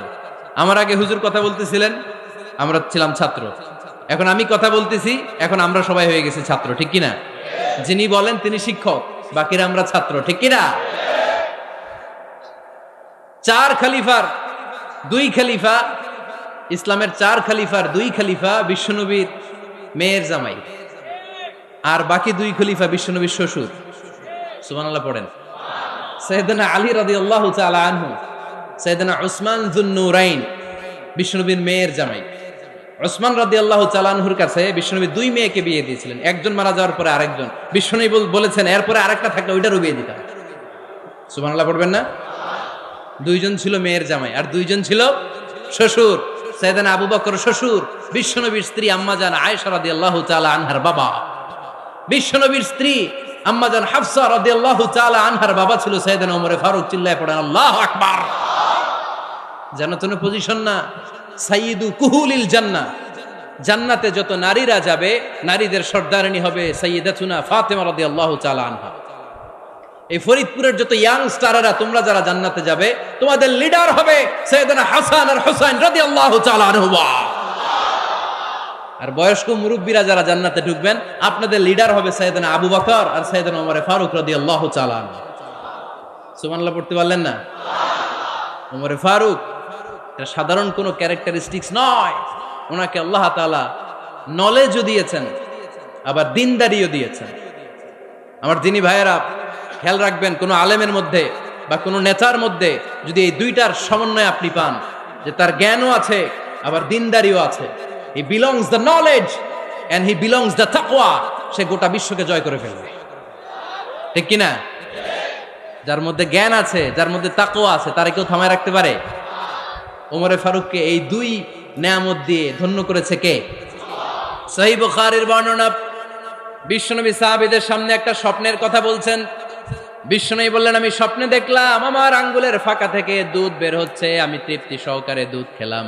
আমার আগে হুজুর কথা বলতেছিলেন, আমরা ছিলাম ছাত্র। এখন আমি কথা বলতেছি, এখন আমরা সবাই হয়ে গেছি ছাত্র, ঠিক কি না? যিনি বলেন তিনি শিক্ষক, বাকিরা আমরা ছাত্র, ঠিক কি না? 4 খলিফার 2 খলিফা, ইসলামের 4 খলিফার 2 খলিফা বিশ্বনবীর মেয়ের জামাই, আর বাকি 2 খলিফা বিশ্বনবীর শ্বশুর। সুবহানাল্লাহ পড়েন। সাইয়েদনা আলী রাদিয়াল্লাহু তাআলা আনহু, সাইয়েদনা উসমান যুন-নূরাইন বিশ্বনবীর মেয়ের জামাই। উসমান রাদিয়াল্লাহু তাআলা আনহুর কাছে বিশ্বনবী 2 মেয়েকে বিয়ে দিয়েছিলেন। একজন মারা যাওয়ার পরে আরেকজন। বিশ্বনবী বলেছেন এরপরে আরেকটা থাকলে ওইটারও বিয়ে দিতাম। সুবহানাল্লাহ পড়বেন না? 2 জন ছিল মেয়ের জামাই আর 2 জন ছিল শ্বশুর। সাইয়েদনা আবু বকর শ্বশুর, বিশ্বনবীর স্ত্রী আম্মাজান আয়েশা রাদিয়াল্লাহু তাআলা আনহার বাবা। বিশ্বনবীর স্ত্রী আম্মাজান হাফসা রাদিয়াল্লাহু তাআলা আনহার বাবা ছিল সাইয়েদনা ওমর ফারুক। চিল্লায় পড়েন আল্লাহু আকবার। জান্নাতুল পজিশন না, সাইয়্যিদু কুহুলিল জান্নাহ। জান্নাতে যত নারীরা যাবে, নারীদের সর্দারিনী হবে সাইয়্যিদাতুনা ফাতেমা রাদিয়াল্লাহু তাআলা আনহা। এই ফরিদপুরের যত ইয়াং স্টাররা, তোমরা যারা জান্নাতে যাবে, তোমাদের লিডার হবে সাইয়েদনা হাসান আর হুসাইন রাদিয়াল্লাহু তাআলা আনহুমা। আর বয়স্ক মুরব্বীরা যারা জান্নাতে ঢুকবেন, আপনাদের লিডার হবে সাইয়েদনা আবু বকর আর সাইয়েদনা ওমর ফারুক রাদিয়াল্লাহু তাআলা আনহু। সুবহানাল্লাহ পড়তে পারলেন না? ওমর ফারুক এটা সাধারণ কোনো ক্যারেক্টারিস্টিক্স নয়, ওনাকে আল্লাহ তাআলা নলেজও দিয়েছেন, আবার দিনদারিও দিয়েছেন। আমার দিনী ভাইয়েরা খেয়াল রাখবেন, কোনো আলেমের মধ্যে বা কোনো নেতার মধ্যে যদি এই দুইটার সমন্বয় আপনি পান, যে তার জ্ঞানও আছে আবার দিনদারিও আছে, he belongs the knowledge and he belongs the তাকওয়া, সে গোটা বিশ্বকে জয় করে ফেলবে। ঠিক কিনা? যার মধ্যে জ্ঞান আছে, যার মধ্যে তাকওয়া আছে, তারে কেউ থামায় রাখতে পারে? ওমরে ফারুককে এই দুই নেয়ামত দিয়ে ধন্য করেছে কে? সহিহ বুখারীর বর্ণনা, বিশ্বনবী সাহাবীদের সামনে একটা স্বপ্নের কথা বলছেন। বিশ্বনবী বললেন, আমি স্বপ্নে দেখলাম আমার আঙ্গুলের ফাঁকা থেকে দুধ বের হচ্ছে, আমি তৃপ্তি সহকারে দুধ খেলাম।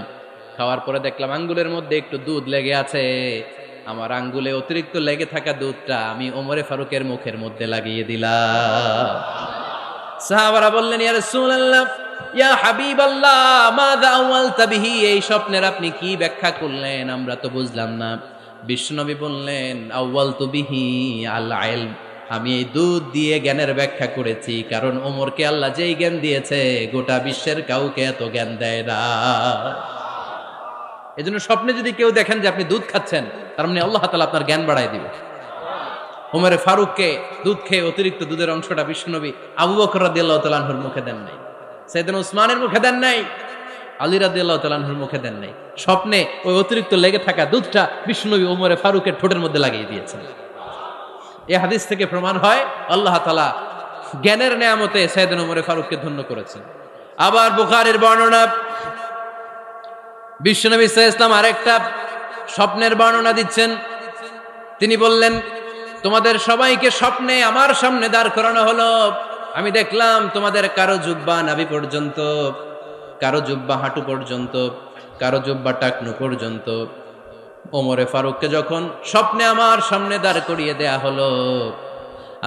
খাওয়ার পরে দেখলাম আঙ্গুলের মধ্যে একটু দুধ লেগে আছে। আমার আঙ্গুলে অতিরিক্ত লেগে থাকা দুধটা আমি ওমরে ফারুকের মুখের মধ্যে লাগিয়ে দিলাম। সাহাবারা বললেন, ইয়া রাসূলুল্লাহ, ইয়া হাবিবাল্লাহ, মাযা আওয়ালতা বিহি, এই স্বপ্নের আপনি কি ব্যাখ্যা করলেন, আমরা তো বুঝলাম না। বিশ্বনবী বললেন, আওয়ালতু বিহি আল ইলম, আমি এই দুধ দিয়ে জ্ঞানের ব্যাখ্যা করেছি, কারণ ওমরকে আল্লাহ যেই জ্ঞান দিয়েছে গোটা বিশ্বের কাউকে এত জ্ঞান দেয় না। এজন্য স্বপ্নে যদি কেউ দেখেন যে আপনি দুধ খাচ্ছেন, তার মানে আল্লাহ তাআলা আপনার জ্ঞান বাড়ায় দিবে। ওমরে ফারুককে দুধ খেয়ে অতিরিক্ত দুধের অংশটা বিশ্বনবী আবু বকর রাদিয়াল্লাহু তাআলা আনহুর মুখে দেন নাই, সাইয়েদনা উসমানের মুখে দেন নাই, আলী রাদিয়াল্লাহু তাআলা আনহুর মুখে দেন নাই। স্বপ্নে ওই অতিরিক্ত লেগে থাকা দুধটা বিশ্বনবী ওমরে ফারুকের ঠোঁটের মধ্যে লাগিয়ে দিয়েছেন। এই হাদিস থেকে প্রমাণ হয় আল্লাহ তাআলা জ্ঞানের নেয়ামতে সাইয়েদনা ওমরে ফারুককে ধন্য করেছেন। আবার বুখারীর বর্ণনা, বিশ্বনবী সাল্লাল্লাহু আলাইহি ওয়াসাল্লাম আরেকটা স্বপ্নের বর্ণনা দিচ্ছেন। তিনি বললেন, তোমাদের সবাইকে স্বপ্নে আমার সামনে দাঁড় করানো হলো। আমি দেখলাম তোমাদের কারো জুব্বা নাভি পর্যন্ত, কারো জুব্বা হাঁটু পর্যন্ত, কারো জুব্বা টাকনু পর্যন্ত। ওমরে ফারুককে যখন স্বপ্নে আমার সামনে দাঁড় করিয়ে দেয়া হলো,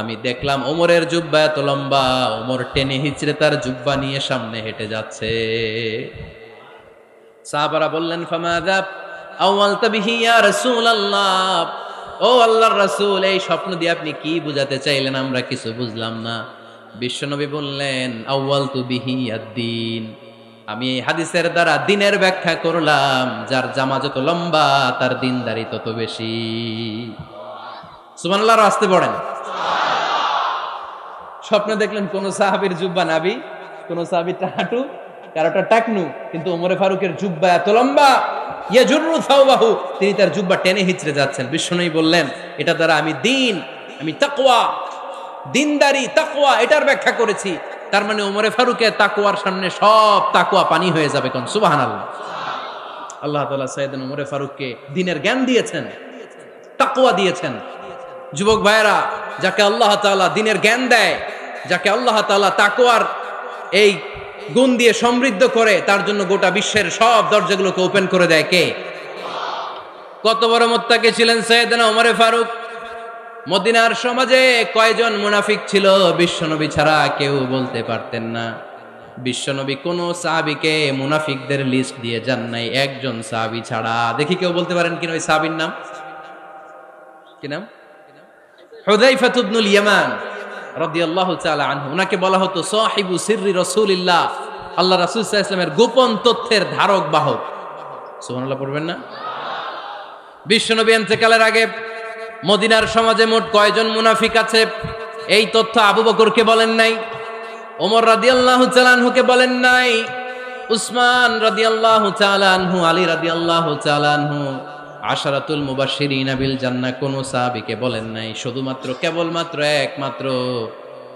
আমি দেখলাম ওমরের জুব্বা এত লম্বা, ওমর টেনে হিচড়ে তার জুব্বা নিয়ে সামনে হেঁটে যাচ্ছে। সাহাবারা বললেন, ফামাযা আওয়ালতা বিহি ইয়া রাসূলুল্লাহ, ও আল্লাহর রাসূল, এই স্বপ্ন দিয়ে আপনি কি বুঝাতে চাইলেন, আমরা কিছু বুঝলাম না। বিশ্বনবী বললেন, আউয়ালতু বিহি আদ-দীন, আমি এই হাদিসের দ্বারা দিনের ব্যাখ্যা করলাম, যার জামা যত লম্বা তার দিনদারি তত বেশি। সুবহানাল্লাহ, আসতে পড়েন। স্বপ্নে দেখলেন কোন সাহাবীর জুব্বা নাভি, কোন সাহাবীর হাঁটু, কারোটা টাকনু, কিন্তু ওমরে ফারুকের জুব্বা এত লম্বা, ইয়াজুরু সাওবাহু, তিনি তার জুব্বা টেনে হিচড়ে যাচ্ছেন। বিশ্বনবী বললেন, এটা দ্বারা আমি দিন, আমি তাকওয়া, দিনদারি, তাকওয়া, এটার ব্যাখ্যা করেছি। তার মানে ওমরে ফারুকের তাকওয়ার সামনে সব তাকওয়া পানি হয়ে যাবে। কোন সুবহানাল্লাহ। আল্লাহ তাআলা সাইয়েদনা ওমরে ফারুককে দ্বীনের জ্ঞান দিয়েছেন, তাকওয়া দিয়েছেন। যুবক ভাইয়েরা, যাকে আল্লাহ তাআলা দ্বীনের জ্ঞান দেয়, যাকে আল্লাহ তাআলা তাকওয়ার এই গুণ দিয়ে সমৃদ্ধ করে, তার জন্য গোটা বিশ্বের সব দরজাগুলোকে ওপেন করে দেয় কে? কত বড় মুত্তাকি ছিলেন সাইয়েদনা ওমরে ফারুক। মদিনার সমাজে কয়জন মুনাফিক ছিল বিশ্বনবী ছাড়া কেউ বলতে পারতেন না। বিশ্বনবী কোন সাহাবীকে মুনাফিকদের লিস্ট দিয়ে যান নাই, একজন সাহাবী ছাড়া। দেখি কেউ বলতে পারেন কিনা ওই সাহাবীর নাম? কি নাম? হুযায়ফা ইবনুল ইয়ামান রাদিয়াল্লাহু তাআলা আনহু। উনাকে বলা হতো সাহিবু সিররি রাসূলিল্লাহ, আল্লাহ রাসূল সাল্লাল্লাহু আলাইহি ওয়াসাল্লামের গোপন তথ্যের ধারক বাহক। সুবহানাল্লাহ পড়বেন না? বিশ্বনবী ইন্তেকালের আগে মদিনার সমাজে মোট কয়জন মুনাফিক আছে, এই তথ্য আবু বকরকে বলেন নাই, ওমর রাদিয়াল্লাহু তাআলা আনহুকে বলেন নাই, উসমান রাদিয়াল্লাহু তাআলা আনহু, আলী রাদিয়াল্লাহু তাআলা আনহু, আশারাতুল মুবাশশিরিন বিল জান্নাহ কোন সাহাবীকে বলেন নাই। শুধুমাত্র কেবলমাত্র একমাত্র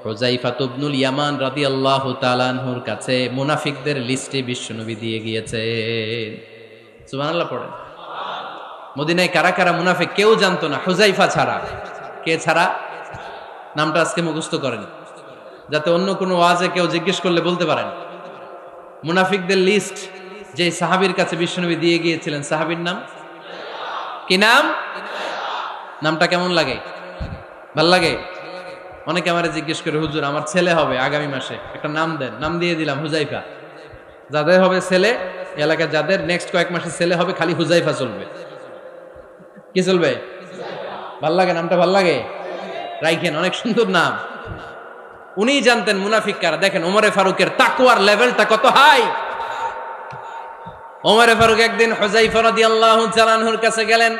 হুযায়ফা ইবনুল ইয়ামান রাদিয়াল্লাহু তাআলা আনহুর কাছে মুনাফিকদের লিস্টে বিশ্বনবী দিয়ে গিয়েছেন। সুবহানাল্লাহ পড়েন। মদিনায় কারা কারা মুনাফিক কেউ জানতো না, হুযায়ফা ছাড়া। কে ছাড়া? নামটা আজকে মুখস্থ করেন, যাতে অন্য কোনো ওয়াজে কেউ জিজ্ঞেস করলে বলতে পারেন। মুনাফিকদের লিস্ট যে সাহাবীর কাছে বিশ্বনবী দিয়ে গিয়েছিলেন, সাহাবীর নাম কি? নাম? নামটা কেমন লাগে? ভাল লাগে? অনেকে আমারে জিজ্ঞেস করে, হুজুর আমার ছেলে হবে আগামী মাসে, একটা নাম দেন। নাম দিয়ে দিলাম হুযায়ফা। যাদের হবে ছেলে, এলাকার যাদের নেক্সট কয়েক মাসে ছেলে হবে, খালি হুযায়ফা চলবে। কি চলবে? ভাল লাগে নামটা? ভাল লাগে, রাইখেন, অনেক সুন্দর নাম। উনি জানতেন মুনাফিক কারা। দেখেন ওমরে ফারুকের তাকওয়ার লেভেলটা কত হাই। ওমরে ফারুক একদিন হুযায়ফা রাদিয়াল্লাহু তাআলা আনহুর কাছে গেলেন,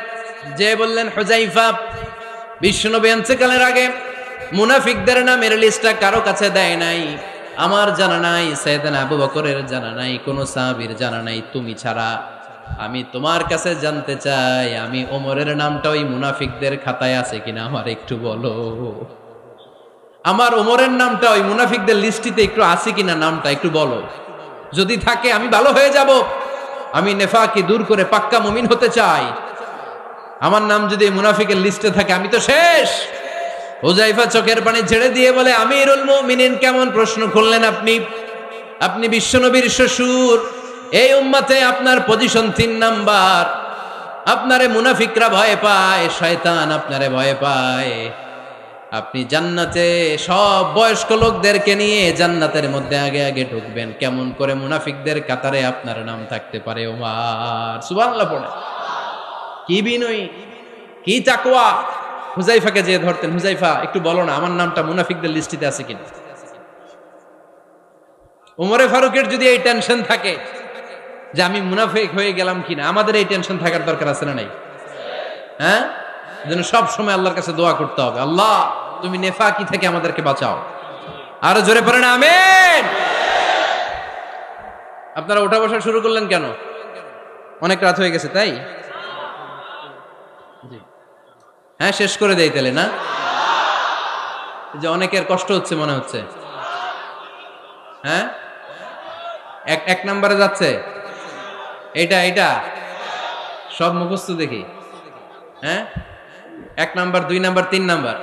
যে বললেন, হুযায়ফা, বিশ্বনবী ইন্তেকালের আগে মুনাফিকদের নামের লিস্টটা কারো কাছে দেয় নাই, আমার জানা নাই, সাইয়েদনা আবু বকরের জানা নাই, কোন সাহাবীর জানা নাই, তুমি ছাড়া। আমি তোমার কাছে জানতে চাই, আমি ওমরের নামটা ওই মুনাফিকদের খাতায় আছে কিনা আমার একটু বলো। আমার ওমরের নামটা ওই মুনাফিকদের লিস্টিতে একটু আছে কিনা, নামটা একটু বলো। যদি থাকে আমি ভালো হয়ে যাব, আমি নেফাকি দূর করে পাক্কা মুমিন হতে চাই। আমার নাম যদি মুনাফিকের লিস্টে থাকে আমি তো শেষ। হুযায়ফা চোখের পানি ছেড়ে দিয়ে বলে, আমিরুল মুমিনিন, কেমন প্রশ্ন করলেন আপনি? আপনি বিশ্বনবীর শ্বশুর, এই উম্মতে আপনার পজিশন 3 নাম্বার। আপনারে মুনাফিকরা ভয় পায়, শয়তান আপনারে ভয় পায়। আপনি জান্নাতে সব বয়স্ক লোকদেরকে নিয়ে জান্নাতের মধ্যে আগে আগে ঢুকবেন, কেমন করে মুনাফিকদের কাতারে আপনার নাম থাকতে পারে ওমর? সুবহানাল্লাহ পড়ে। কি বিনয়ী, কি তাকওয়া। হুযায়ফাকে যে ধরতেন, হুযায়ফা একটু বলো না আমার নামটা মুনাফিকদের লিস্টিতে আছে কিনা। ওমরে ফারুকের যদি এই টেনশন থাকে যে আমি মুনাফিক হয়ে গেলাম কিনা, আমাদের এই টেনশন থাকার দরকার আছে না নাই? হ্যাঁ, যেন সব সময় আল্লাহর কাছে দোয়া করতে হবে, আল্লাহ তুমি নেফাকি থেকে আমাদেরকে বাঁচাও। আরো জোরে পড়েন আমিন। আপনারা ওঠা বসা শুরু করলেন কেন? অনেক রাত হয়ে গেছে তাই? হ্যাঁ, শেষ করে দেই তাহলে না? যে অনেকের কষ্ট হচ্ছে মনে হচ্ছে। হ্যাঁ, এক নম্বরে যাচ্ছে এটা সব মুখস্থ দেখি। হ্যাঁ, 1 নাম্বার, 2 নাম্বার, 3 নাম্বার।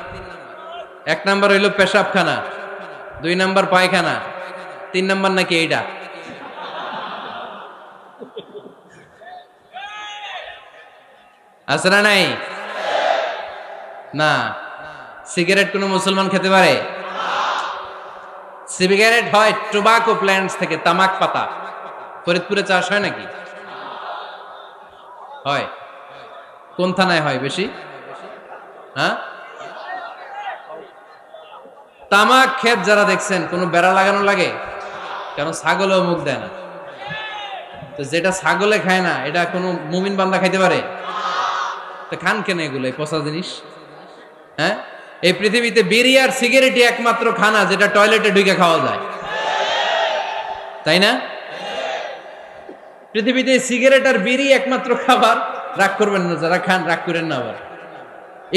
1 নাম্বার হইল পেশাবখানা, 2 নাম্বার পায়খানা, 3 নাম্বার নাকি এইটা। আছে না নাই? না। সিগারেট কোন মুসলমান খেতে পারে? সিগারেট হয় টোবাকো প্ল্যান্টস থেকে, তামাক পাতা। ফরিদপুরে চাষ হয় নাকি? হয়। কোন থানায় হয় বেশি? হ্যাঁ, তামাক ক্ষেত যারা দেখছেন, কোন বেড়া লাগানো লাগে? কারণ ছাগলেও মুখ দেয় না। তো যেটা ছাগলে খায় না, এটা কোনো মুমিন বান্দা খাইতে পারে? তো খান কেন এগুলো, এই পচা জিনিস? হ্যাঁ, এই পৃথিবীতে বিড়ি আর সিগারেটই একমাত্র খানা যেটা টয়লেটে ঢুকে খাওয়া যায়, তাই না? পৃথিবীতে সিগারেট আর বিড়ি একমাত্র খাবার। রাগ করবেন না যারা খান, রাগ করেন না। আবার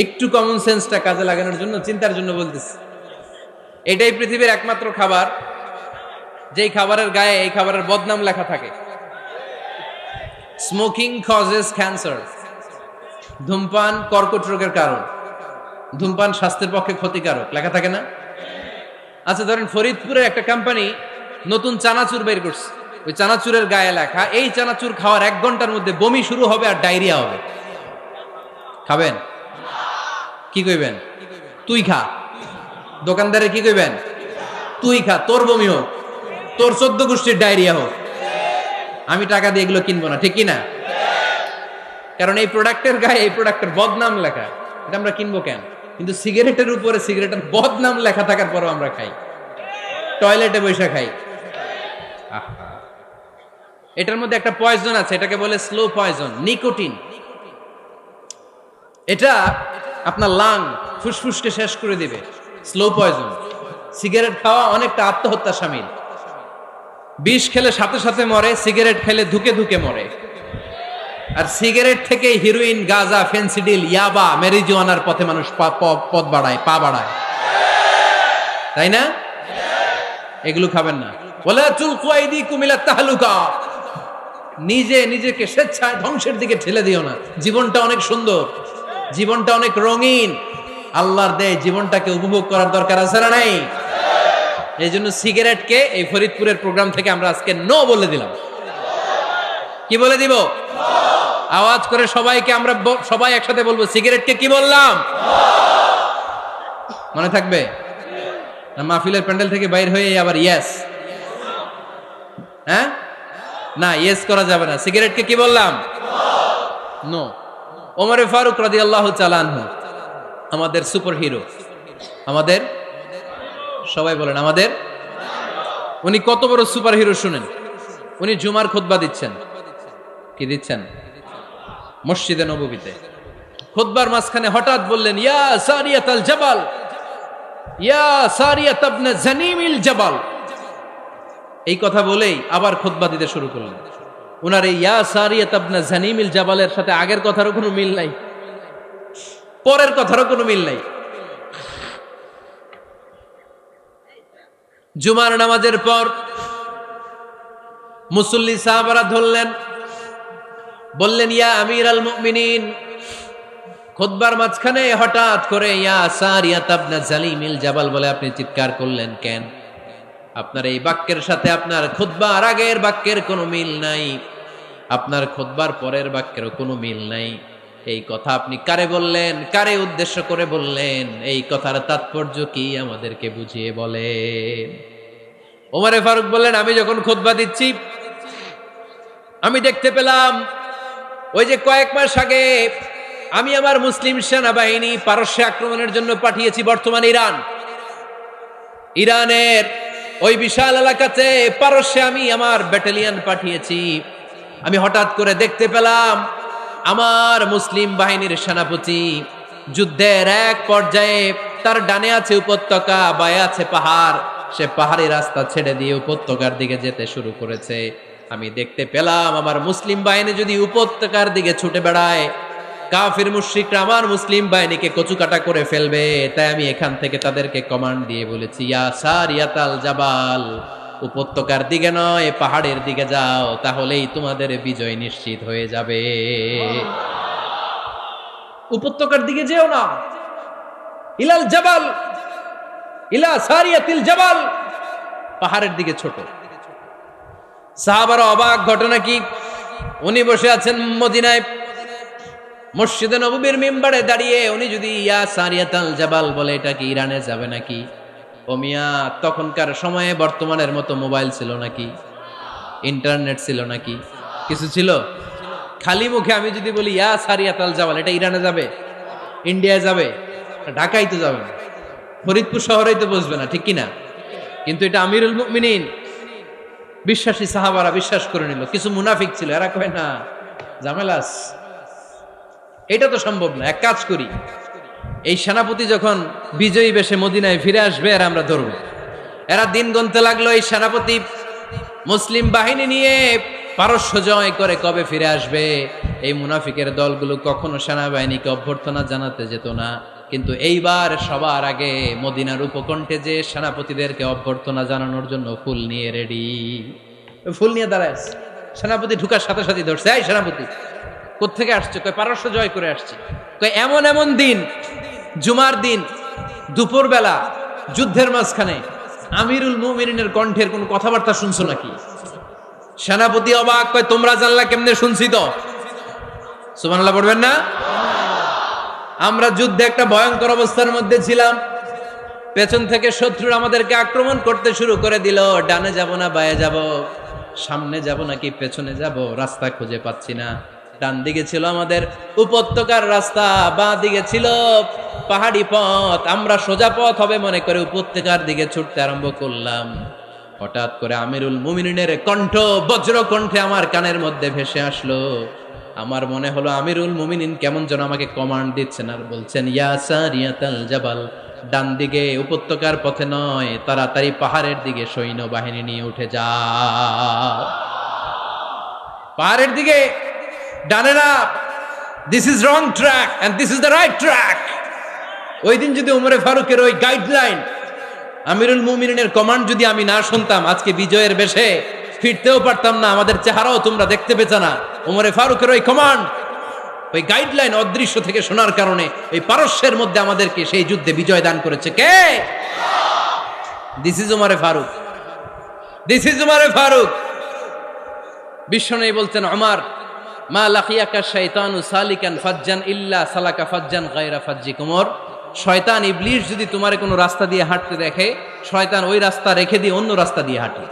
একটু কমন সেন্সটা কাজে লাগানোর জন্য, চিন্তার জন্য বলতেছি। এটাই পৃথিবীর একমাত্র খাবার যেই খাবারের গায়ে এই খাবারের বদনাম লেখা থাকে, স্মোকিং কজেস ক্যান্সার। ধূমপান কর্কট রোগের কারণ, ধূমপান স্বাস্থ্যের পক্ষে ক্ষতিকারক, লেখা থাকে না? আচ্ছা, ধরেন ফরিদপুরের একটা কোম্পানি নতুন চানাচুর বের করছে, ওই চানাচুরের গায়ে লেখা, এই চানাচুর খাওয়ার 1 ঘন্টার মধ্যে বমি শুরু হবে আর ডায়রিয়া হবে। খাবেন? কি কইবেন? তুই খা। দোকানদারে কি কইবেন? তুই খা, তোর বমি হোক, তোর 14 গোষ্ঠীর ডায়রিয়া হোক, আমি টাকা দিয়ে এগুলো কিনবো না, ঠিক কি না? কারণ এই প্রোডাক্টের গায়ে এই প্রোডাক্টের বদনাম লেখা, এটা আমরা কিনবো কেন? কিন্তু সিগারেটের উপরে সিগারেটের বদনাম লেখা থাকার পরও আমরা খাই, টয়লেটে বসে খাই। এটার মধ্যে একটা পয়জন আছে, এটাকে বলে স্লো পয়জন, নিকোটিন। এটা আপনার লাং, ফুসফুসকে শেষ করে দিবে। Slow poison. সিগারেট খাওয়া অনেকটা আত্মহত্যা শামিল। বিষ খেলে সাথে সাথে মরে, সিগারেট খেলে ধুকে ধুকে মরে। আর সিগারেট থেকে হিরোইন, গাঁজা, ফেন্সিডিল, ইয়াবা, মেরিজুয়ানার পথে মানুষ পথ বাড়ায়, পা বাড়ায়, তাই না? এগুলো খাবেন না। ওয়ালা তুলকু আইদিকুম ইলা তাহলুকা। নিজেকে স্বেচ্ছায় ধ্বংসের দিকে ঠেলে দিও না। জীবনটা অনেক সুন্দর, জীবনটা অনেক রঙিন, আল্লাহর দেয় জীবনটাকে উপভোগ করার দরকার আছে না নাই? এই জন্য সিগারেটকে এই ফরিদপুরের প্রোগ্রাম থেকে আমরা আজকে নো বলে দিলাম। কি বলে দিব? আওয়াজ করে সবাইকে, আমরা সবাই একসাথে বলবো, সিগারেটকে কি বললাম? মনে থাকবে না? মাহফিলের প্যান্ডেল থেকে বাইর হয়ে আবার ইয়েস, হ্যাঁ, না ইয়েস করা যাবে না। সিগারেটকে কি বললাম? নো। ওমরে ফারুক রাদিয়াল্লাহু তাআলা আনহু আমাদের সুপার হিরো, আমাদের সবাই বলেন আমাদের, উনি কত বড় সুপার হিরো শুনেন। উনি জুমার খুতবা দিচ্ছেন, কি দিচ্ছেন? মসজিদে নববীতে খুতবার মাঝখানে হঠাৎ বললেন, ইয়া সারিয়াতাল জাবাল, ইয়া সারিয়াত ইবনে জানিমিল জাবাল। এই কথা বলেই আবার খুতবা দিতে শুরু করলেন। উনার এই ইয়া সারিয়াত ইবনে জানিমিল জাবালের সাথে আগের কথারও কোনো মিল নাই, পরের কথারও কোনো মিল নাই। জুমার নামাজের পর মুসল্লি সাহাবারা ধরলেন, বললেন, ইয়া আমিরাল মুমিনিন। খুতবার মাঝখানে হঠাৎ করে ইয়া সারিয়াত ইবনে জালিমিল জাবাল বলে আপনি চিৎকার করলেন কেন? আপনার এই বাক্যের সাথে আপনার খুতবার আগের বাক্যের কোনো মিল নাই, আপনার খুতবার পরের বাক্যেরও কোনো মিল নাই। এই কথা আপনি কারে বললেন, কারে উদ্দেশ্য করে বললেন? এই কথার তাৎপর্য কি আমাদেরকে বুঝিয়ে বলেন। ওমরে ফারুক বললেন, আমি যখন খুতবা দিচ্ছি আমি দেখতে পেলাম ওই যে কয়েক মাস আগে আমি আমার মুসলিম সেনাবাহিনী পারস্যে আক্রমণের জন্য পাঠিয়েছি, বর্তমান ইরানের ওই বিশাল এলাকাতে পারস্যে আমি আমার ব্যাটালিয়ন পাঠিয়েছি। আমি হঠাৎ করে দেখতে পেলাম আমার মুসলিম বাহিনীর সেনাপতি যুদ্ধের এক পর্যায়ে তার ডানে আছে উপত্যকা, বায়ে আছে পাহাড়, সে পাহাড়ি রাস্তা ছেড়ে দিয়ে উপত্যকার দিকে যেতে শুরু করেছে। আমি দেখতে পেলাম আমার মুসলিম বাহিনী যদি উপত্যকার দিকে ছুটে বেড়ায়, কাফির মুশরিকরা আমার মুসলিম বাহিনীকে কচুকাটা করে ফেলবে। তাই আমি এখান থেকে তাদেরকে কমান্ড দিয়ে বলেছি, ইয়া সারিয়াতাল জাবাল, উপত্যকার দিকে নয় পাহাড়ের দিকে যাও, তাহলেই তোমাদের বিজয় নিশ্চিত হয়ে যাবে। উপত্যকার দিকে যেও না, ইলাল জাবাল, ইলা সারিয়াতিল জাবাল, পাহাড়ের দিকে ছোট। সাহাবারা অবাক, ঘটনা কি? উনি বসে আছেন মদিনায় মসজিদে নববীর মিম্বারে দাঁড়িয়ে, উনি যদি ইয়া সারিয়াতাল জাবাল বলে, এটা কি ইরানে যাবে নাকি? ও মিয়া, তখনকার সময়ে বর্তমানের মতো মোবাইল ছিল নাকি? ইন্টারনেট ছিল নাকি? কিছু ছিল? খালি মুখে আমি যদি বলি ইয়া সারিয়াতাল জাবাল, এটা ইরানে যাবে, ইন্ডিয়ায় যাবে, ঢাকায় তো যাবে না, ফরিদপুর শহরেই তো বসবে না, ঠিক কিনা? কিন্তু এটা আমিরুল মুমিনিন বিশ্বাসী সাহাবারা বিশ্বাস করে নিল। কিছু মুনাফিক ছিল, এরা কয় না ঝামেলাস, এটা তো সম্ভব না। এক কাজ করি, এই সেনাপতি যখন বিজয়ী বেশে মদিনায় ফিরে আসবে আর আমরা ধরব। এরা দিন গুনতে লাগলো, এই সেনাপতি মুসলিম বাহিনী নিয়ে পারস্য জয় করে কবে ফিরে আসবে। এই মুনাফিকের দলগুলো কখনো সেনাবাহিনীকে অভ্যর্থনা জানাতে যেত না, কিন্তু এইবার সবার আগে মদিনার উপকণ্ঠে যে সেনাপতিদেরকে অভ্যর্থনা জানানোর জন্য ফুল নিয়ে রেডি। ফুল নিয়ে দাঁড়ায় সেনাপতি ঢুকার সাথে সাথে ধরছে, এই সেনাপতি কোত্থেকে আসছে? কয় পারস্য জয় করে আসছে। কয় এমন এমন দিন, জুমার দিন দুপুর বেলা যুদ্ধের মাঝখানে আমিরুল মুমিনিনের কণ্ঠের কোন কথাবার্তা শুনছো নাকি? সেনাপতি অবাক, কয় তোমরা জানলা কেমনে? শুনছি তো। সুবহানাল্লাহ পড়বেন না? আমরা যুদ্ধে একটা ভয়ঙ্কর অবস্থার মধ্যে ছিলাম, পেছন থেকে শত্রুরা আমাদেরকে আক্রমণ করতে শুরু করে দিল। ডানে যাব না বায়ে যাব, সামনে যাব নাকি পেছনে যাব, রাস্তা খুঁজে পাচ্ছি না। ডান দিকে ছিল আমাদের উপত্যকার রাস্তা, বাঁ দিকে ছিল পাহাড়ি পথ। আমরা সোজা পথ হবে মনে করে উপত্যকার দিকে ছুটতে আরম্ভ করলাম। হঠাৎ করে আমিরুল মুমিনিনের কণ্ঠ বজ্র কণ্ঠে আমার কানের মধ্যে ভেসে আসলো। আমার মনে হলো আমিরুল মুমিনিন কেমন যেন আমাকে কমান্ড দিচ্ছেন আর বলছেন, ইয়া সারিয়াতাল জাবাল, ডান দিকে উপত্যকার পথে নয়, তাড়াতাড়ি পাহাড়ের দিকে সৈন্য বাহিনী নিয়ে উঠে যাও। পাহাড়ের দিকে, ডানে না, this is wrong track and this is the right track. ওই দিন যদি ওমরে ফারুকের ওই গাইডলাইন, আমিরুল মুমিনিনের কমান্ড যদি আমি না শুনতাম, আজকে বিজয়ের বেশে ফিরতেও পারতাম না, আমাদের চেহারাও তোমরা দেখতে পেতে না। ওমরে ফারুকের ওই কমান্ড, ওই গাইডলাইন অদৃশ্য থেকে শোনার কারণে ওই পারস্যের মধ্যে আমাদেরকে সেই যুদ্ধে বিজয় দান করেছে কে? দিস ইজ ওমরে ফারুক, দিস ইজ ওমরে ফারুক। বিশ্বনবী বলতেন, ওমর, মা লাকিয়াকা শাইতানু সালিকান ফাজ্জান ইল্লা সালাকা ফাজ্জান গায়রা ফাজ্জিক। ওমর, শয়তান ইবলিস যদি তোমার কোনো রাস্তা দিয়ে হাঁটতে দেখে, শয়তান ওই রাস্তা রেখে দিয়ে অন্য রাস্তা দিয়ে হাঁটে।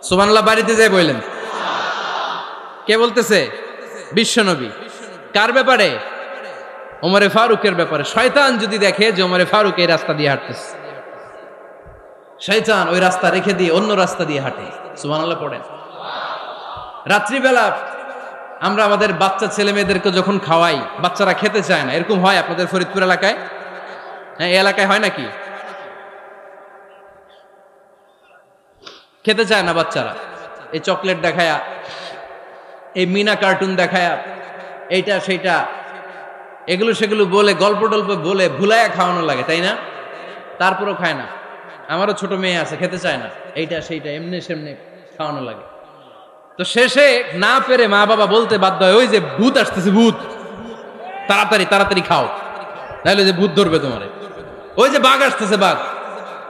সুবহানাল্লাহ বাড়িতে যায় বললেন। কে বলতেছে? বিশ্বনবী। কার ব্যাপারে? ওমরে ফারুকের ব্যাপারে। শয়তান যদি দেখে যে ওমরে ফারুক এই রাস্তা দিয়ে হাঁটতেছে, শয়তান ওই রাস্তা রেখে দিয়ে অন্য রাস্তা দিয়ে হাঁটে। সুবহানাল্লাহ পড়েন। রাত্রিবেলা আমরা আমাদের বাচ্চা ছেলে মেয়েদেরকে যখন খাওয়াই, বাচ্চারা খেতে চায় না, এরকম হয় আপনাদের ফরিদপুর এলাকায়? হ্যাঁ, এই এলাকায় হয় নাকি? খেতে চায় না বাচ্চারা, এই চকলেট দেখায়া, এই মিনা কার্টুন দেখায়া, এইটা সেইটা এগুলো সেগুলো বলে, গল্প টল্প বলে ভুলাইয়া খাওয়ানো লাগে, তাই না? তারপরও খায় না। আমারও ছোট মেয়ে আছে, খেতে চায় না, এইটা সেইটা এমনি সেমনি খাওয়ানো লাগে। তো শেষে না পেরে মা বাবা বলতে বাধ্য হয়, ওই যে ভূত আসতেছে, ভূত, তাড়াতাড়ি তাড়াতাড়ি খাও, নাহলে যে ভূত ধরবে তোমারে। ওই যে বাঘ আসতেছে, বাঘ,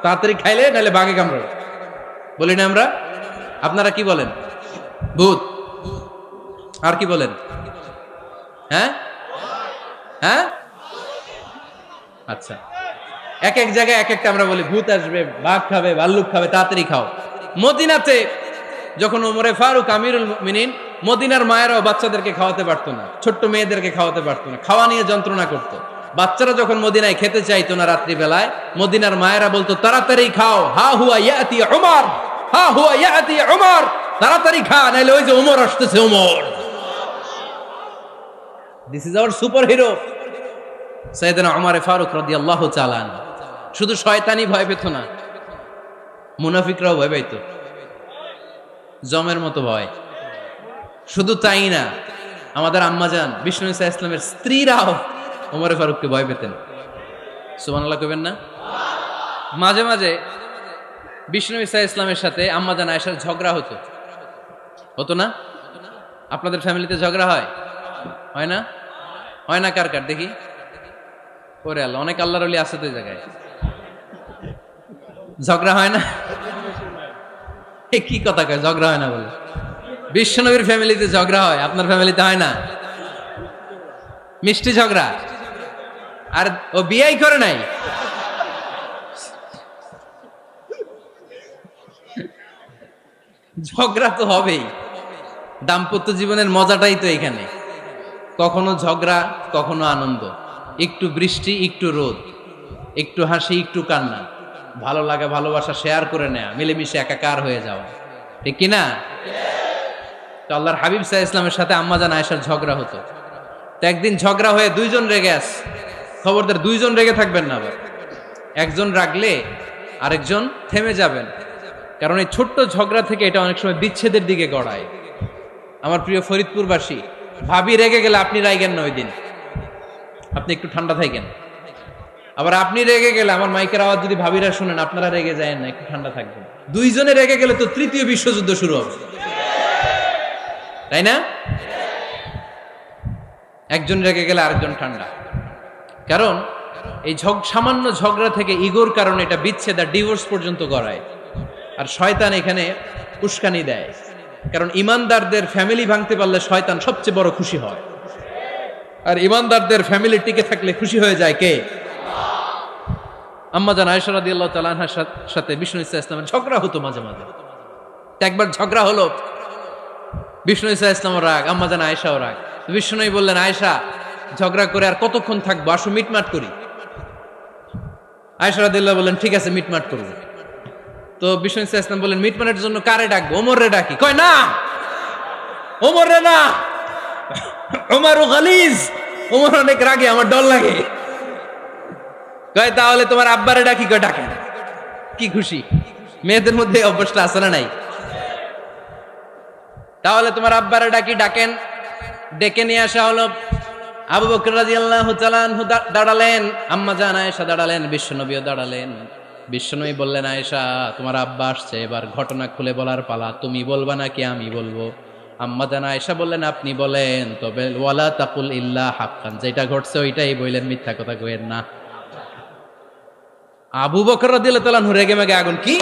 তাড়াতাড়ি খাইলে নাহলে বাঘে কামড়াবে। বলি না আমরা? আপনারা কি বলেন? ভূত। আর কি বলেন? হ্যাঁ হ্যাঁ, আচ্ছা, এক এক জায়গায় এক একটা আমরা বলি, ভূত আসবে, বাঘ খাবে, ভাল্লুক খাবে, তাড়াতাড়ি খাও। মদিনাতে যখন ওমরে ফারুক আমিরুল মুমিনিন, মদিনার মায়েরাও বাচ্চাদেরকে খাওয়াতে পারতো না, ছোট্ট মেয়েদেরকে খাওয়াতে পারতো না, খাওয়া নিয়ে যন্ত্রণা করতো। বাচ্চারা যখন মদিনায় খেতে চাইতো না রাত্রিবেলায়, মদিনার মায়েরা বলতো তাড়াতাড়ি খাও, হা হুয়া ইয়াতি উমর, হা হুয়া ইয়াতি উমর, তাড়াতাড়ি খা, নাইলে ওই যে ওমর আসতেছে, Omar. This is our super hero সাইয়েদনা ওমর ফারুক রাদিয়াল্লাহু তাআলা। শুধু শয়তানি ভয় পেত না, মুনাফিকরাও ভয় পাইতো, জমের মতো ভয়। শুধু তাই না, আমাদের আম্মাজান বিষ্ণু ইসা ইসলামের স্ত্রীরাও ওমর ফারুককে ভয় পেতেন। সুবহানাল্লাহ কইবেন না? মাঝে মাঝে বিষ্ণু ইসা ইসলামের সাথে আম্মাজান আয়েশার ঝগড়া হতো, হতো না? আপনাদের ফ্যামিলিতে ঝগড়া হয়? হয় না? হয় না? কার কার দেখি? ওরে আল্লাহ, অনেক আল্লাহর ওলি আছে তো এই জায়গায়। ঝগড়া হয় না? কি কথা কয়, ঝগড়া হয় না বলে? বিশ্বনবীর ফ্যামিলিতে ঝগড়া হয়, আপনার ফ্যামিলিতে হয় না? মিষ্টি ঝগড়া। আর ও বিয়েই করে নাই। ঝগড়া তো হবেই, দাম্পত্য জীবনের মজাটাই তো এখানে। কখনো ঝগড়া, কখনো আনন্দ, একটু বৃষ্টি, একটু রোদ, একটু হাসি, একটু কান্না, ভালো লাগা ভালোবাসা শেয়ার করে নেয়া, মিলেমিশে একাকার হয়ে যাওয়া, ঠিক কিনা? তো আল্লাহর হাবিব সাল্লাল্লাহু আলাইহি ইসলামের সাথে আম্মাজান আয়েশার ঝগড়া হতো। তো একদিন ঝগড়া হয়ে দুইজন রেগে আছে। খবরদার, দুইজন রেগে থাকবেন না আবার। একজন রাগলে আরেকজন থেমে যাবেন, কারণ এই ছোট্ট ঝগড়া থেকে এটা অনেক সময় বিচ্ছেদের দিকে গড়ায়। আমার প্রিয় ফরিদপুরবাসী, ভাবি রেগে গেলে আপনি রাইগেন না, ওই দিন আপনি একটু ঠান্ডা থাকেন। আবার আপনি রেগে গেলে, আমার মাইকের আওয়াজ যদি ভাবিরা শুনেন, আপনারা রেগে যায় না, একটু ঠান্ডা থাকবেন। দুইজনে রেগে গেলে তো তৃতীয় বিশ্বযুদ্ধ শুরু হবে, তাই না? একজন রেগে গেলে আরেকজন ঠান্ডা। কারণ এই সামান্য ঝগড়া থেকে ইগোর কারণে এটা বিচ্ছেদ আর ডিভোর্স পর্যন্ত গড়ায়। আর শয়তান এখানে উস্কানি দেয়, কারণ ইমানদারদের ফ্যামিলি ভাঙতে পারলে শয়তান সবচেয়ে বড় খুশি হয়। আর ইমানদারদের ফ্যামিলি টিকে থাকলে খুশি হয়ে যায় কে? আম্মাজান আয়েশা রাদিয়াল্লাহু তাআলা আনহার সাথে বিষ্ণু ইসা ইসলামের ঝগড়া হতো মাঝে মাঝে। একবার ঝগড়া হলো, বিষ্ণু ইসা ইসলামও রাগ, আম্মাজান আয়েশাও রাগ। বিষ্ণুই বললেন, আয়েশা, ঝগড়া করে আর কতক্ষণ থাকবো, আসো মিটমাট করি। আয়েশা রাদিয়াল্লাহু বললেন, ঠিক আছে, মিটমাট করব। তো বিষ্ণু ইসা ইসলাম বললেন, মিটমাটের জন্য কারে ডাকবো? ওমর রে ডাকি। কয় না, ওমর রে না, ওমর গালিজ, ওমর অনেক রাগে, আমার ডর লাগে। কয় তাহলে তোমার আব্বারে ডাকি। কয় ডাকেন। কি খুশি! মেয়েদের মধ্যে অভ্যাসটা আছে না নাই? তাহলে তোমার আব্বারে ডাকি, ডাকেন। ডেকে নিয়ে আসা হলো। আবু বকর রাদিয়াল্লাহু তাআলা আনহু দাঁড়ালেন, আম্মাজান আয়েশা দাঁড়ালেন, বিশ্বনবীও দাঁড়ালেন। বিশ্বনবী বললেন, আয়েশা, তোমার আব্বা আসছে, এবার ঘটনা খুলে বলার পালা। তুমি বলবা নাকি আমি বলবো? আম্মাজান আয়েশা বললেন, আপনি বলেন, তবে ওয়ালা তাকুল ইল্লা হাক্কান, যেটা ঘটছে ওইটাই বললেন, মিথ্যা কথা কইেন না। আবু বকর রাদিয়াল্লাহু তাআলা রেগে মেগে আগুন। কি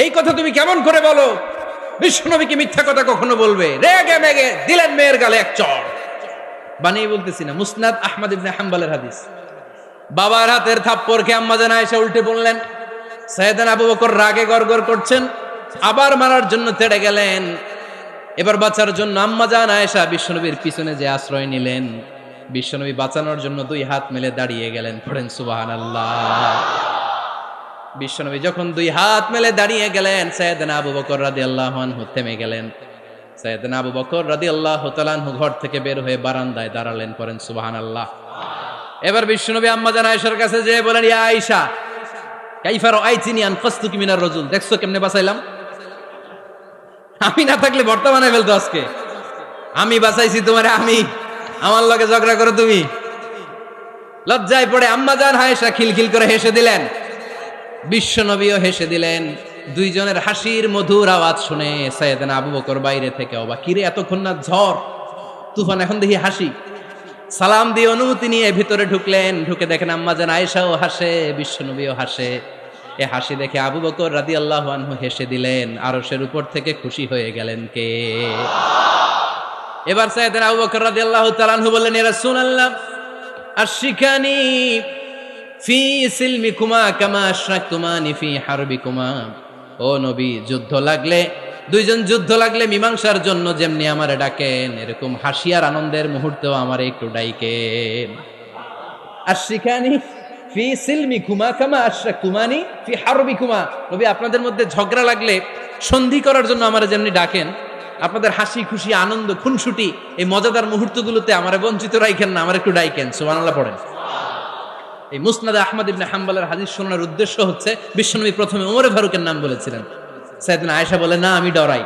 এই কথা তুমি কেমন করে বলো? বিশ্বনবীকে মিথ্যা কথা কখনো বলবে? রেগে মেগে দিলেন মেয়ের গালে এক চড়। বানিয়ে বলতেছি না, মুসনাদ আহমদ ইবনে হাম্বলের হাদিস। বাবার হাতের থাপ্পড় খেয়ে আম্মাজান আয়েশা উল্টে পড়লেন। সাইয়েদনা আবু বকর রাগে গড়গড় করছেন, আবার মারার জন্য তেড়ে গেলেন। এবার বাঁচার জন্য আম্মা জান আয়েশা বিশ্বনবীর পিছনে যে আশ্রয় নিলেন, বিশ্বনবী বাঁচানোর জন্য দুই হাত মেলে দাঁড়িয়ে গেলেন। পড়েন সুবহানাল্লাহ। বিশ্বনবী যখন দুই হাত মেলে দাঁড়িয়ে গেলেন, সাইয়েদনা আবু বকর রাদিয়াল্লাহু আনহু থেমে গেলেন। সাইয়েদনা আবু বকর রাদিয়াল্লাহু তাআলা আনহু ঘর থেকে বের হয়ে বারান্দায় দাঁড়ালেন। পড়েন সুবহানাল্লাহ। এবার বিশ্বনবী আম্মা জান আয়েশার কাছে যেয়ে বলেন, ইয়া আয়েশা কাইফা রাআইতিনি আনকাসতুকি মিনার রাজুল, দেখছো কেমনে বাঁচাইলাম? আমি না থাকলে ভর্তা বানাই ফেলতো আজকে। আমি বাঁচাইছি তোমারে, আমি আমার লগে ঝগড়া করো তুমি। লজ্জায় পড়ে আম্মা জান আয়েশা খিলখিল করে হেসে দিলেন, বিশ্বনবীও হেসে দিলেন। দুইজনের হাসির মধুর আওয়াজ শুনে সাইয়েদনা আবু বকর বাইরে থেকে অবাক, কিরে এতক্ষণ না ঝড় তুফান, এখন দেখি হাসি। সালাম দিয়ে অনুমতি নিয়ে ভিতরে ঢুকলেন। ঢুকে দেখেন আম্মা জান আয়েশাও হাসে, বিশ্বনবীও হাসে। এ হাসি দেখে আবু বকর রাদিয়াল্লাহু আনহু হেসে দিলেন। আরশের উপর থেকে খুশি হয়ে গেলেন কে? এবার সাইয়েদনা আবু বকর রাদিয়াল্লাহু তাআলা আনহু বললেন, ইয়া রাসূলুল্লাহ আশরিকানি ফি সিলমিকুমা কামা আশরাকতুমানি ফি হারবিকুমা। ও নবী, যুদ্ধ লাগলে, দুইজন যুদ্ধ লাগলে মীমাংসার জন্য যেমনি আমারে ডাকেন, এরকম হাসি আর আনন্দের মুহূর্তেও আমারে একটু ডাইকেন। আশরিকানি ফি সিলমিকুমা কামা আশরাকতুমানি ফি হারবিকুমা। নবী, আপনাদের মধ্যে ঝগড়া লাগলে সন্ধি করার জন্য আমারে যেমনি ডাকেন, আপনাদের হাসি খুশি আনন্দ খুনসুটি এই মজাদার মুহূর্তগুলোতে আমারে বঞ্চিত রাখেন না, আমার একটু ডাইকেন। সুবহানাল্লাহ পড়েন। এই মুসনাদে আহমদ ইবনে হাম্বলের হাদিস শোনার উদ্দেশ্য হচ্ছে, বিশ্বনবী প্রথমে ওমরে ফারুকের নাম বলেছিলেন। সাইয়েদনা আয়েশা বলে, না আমি ডরাই,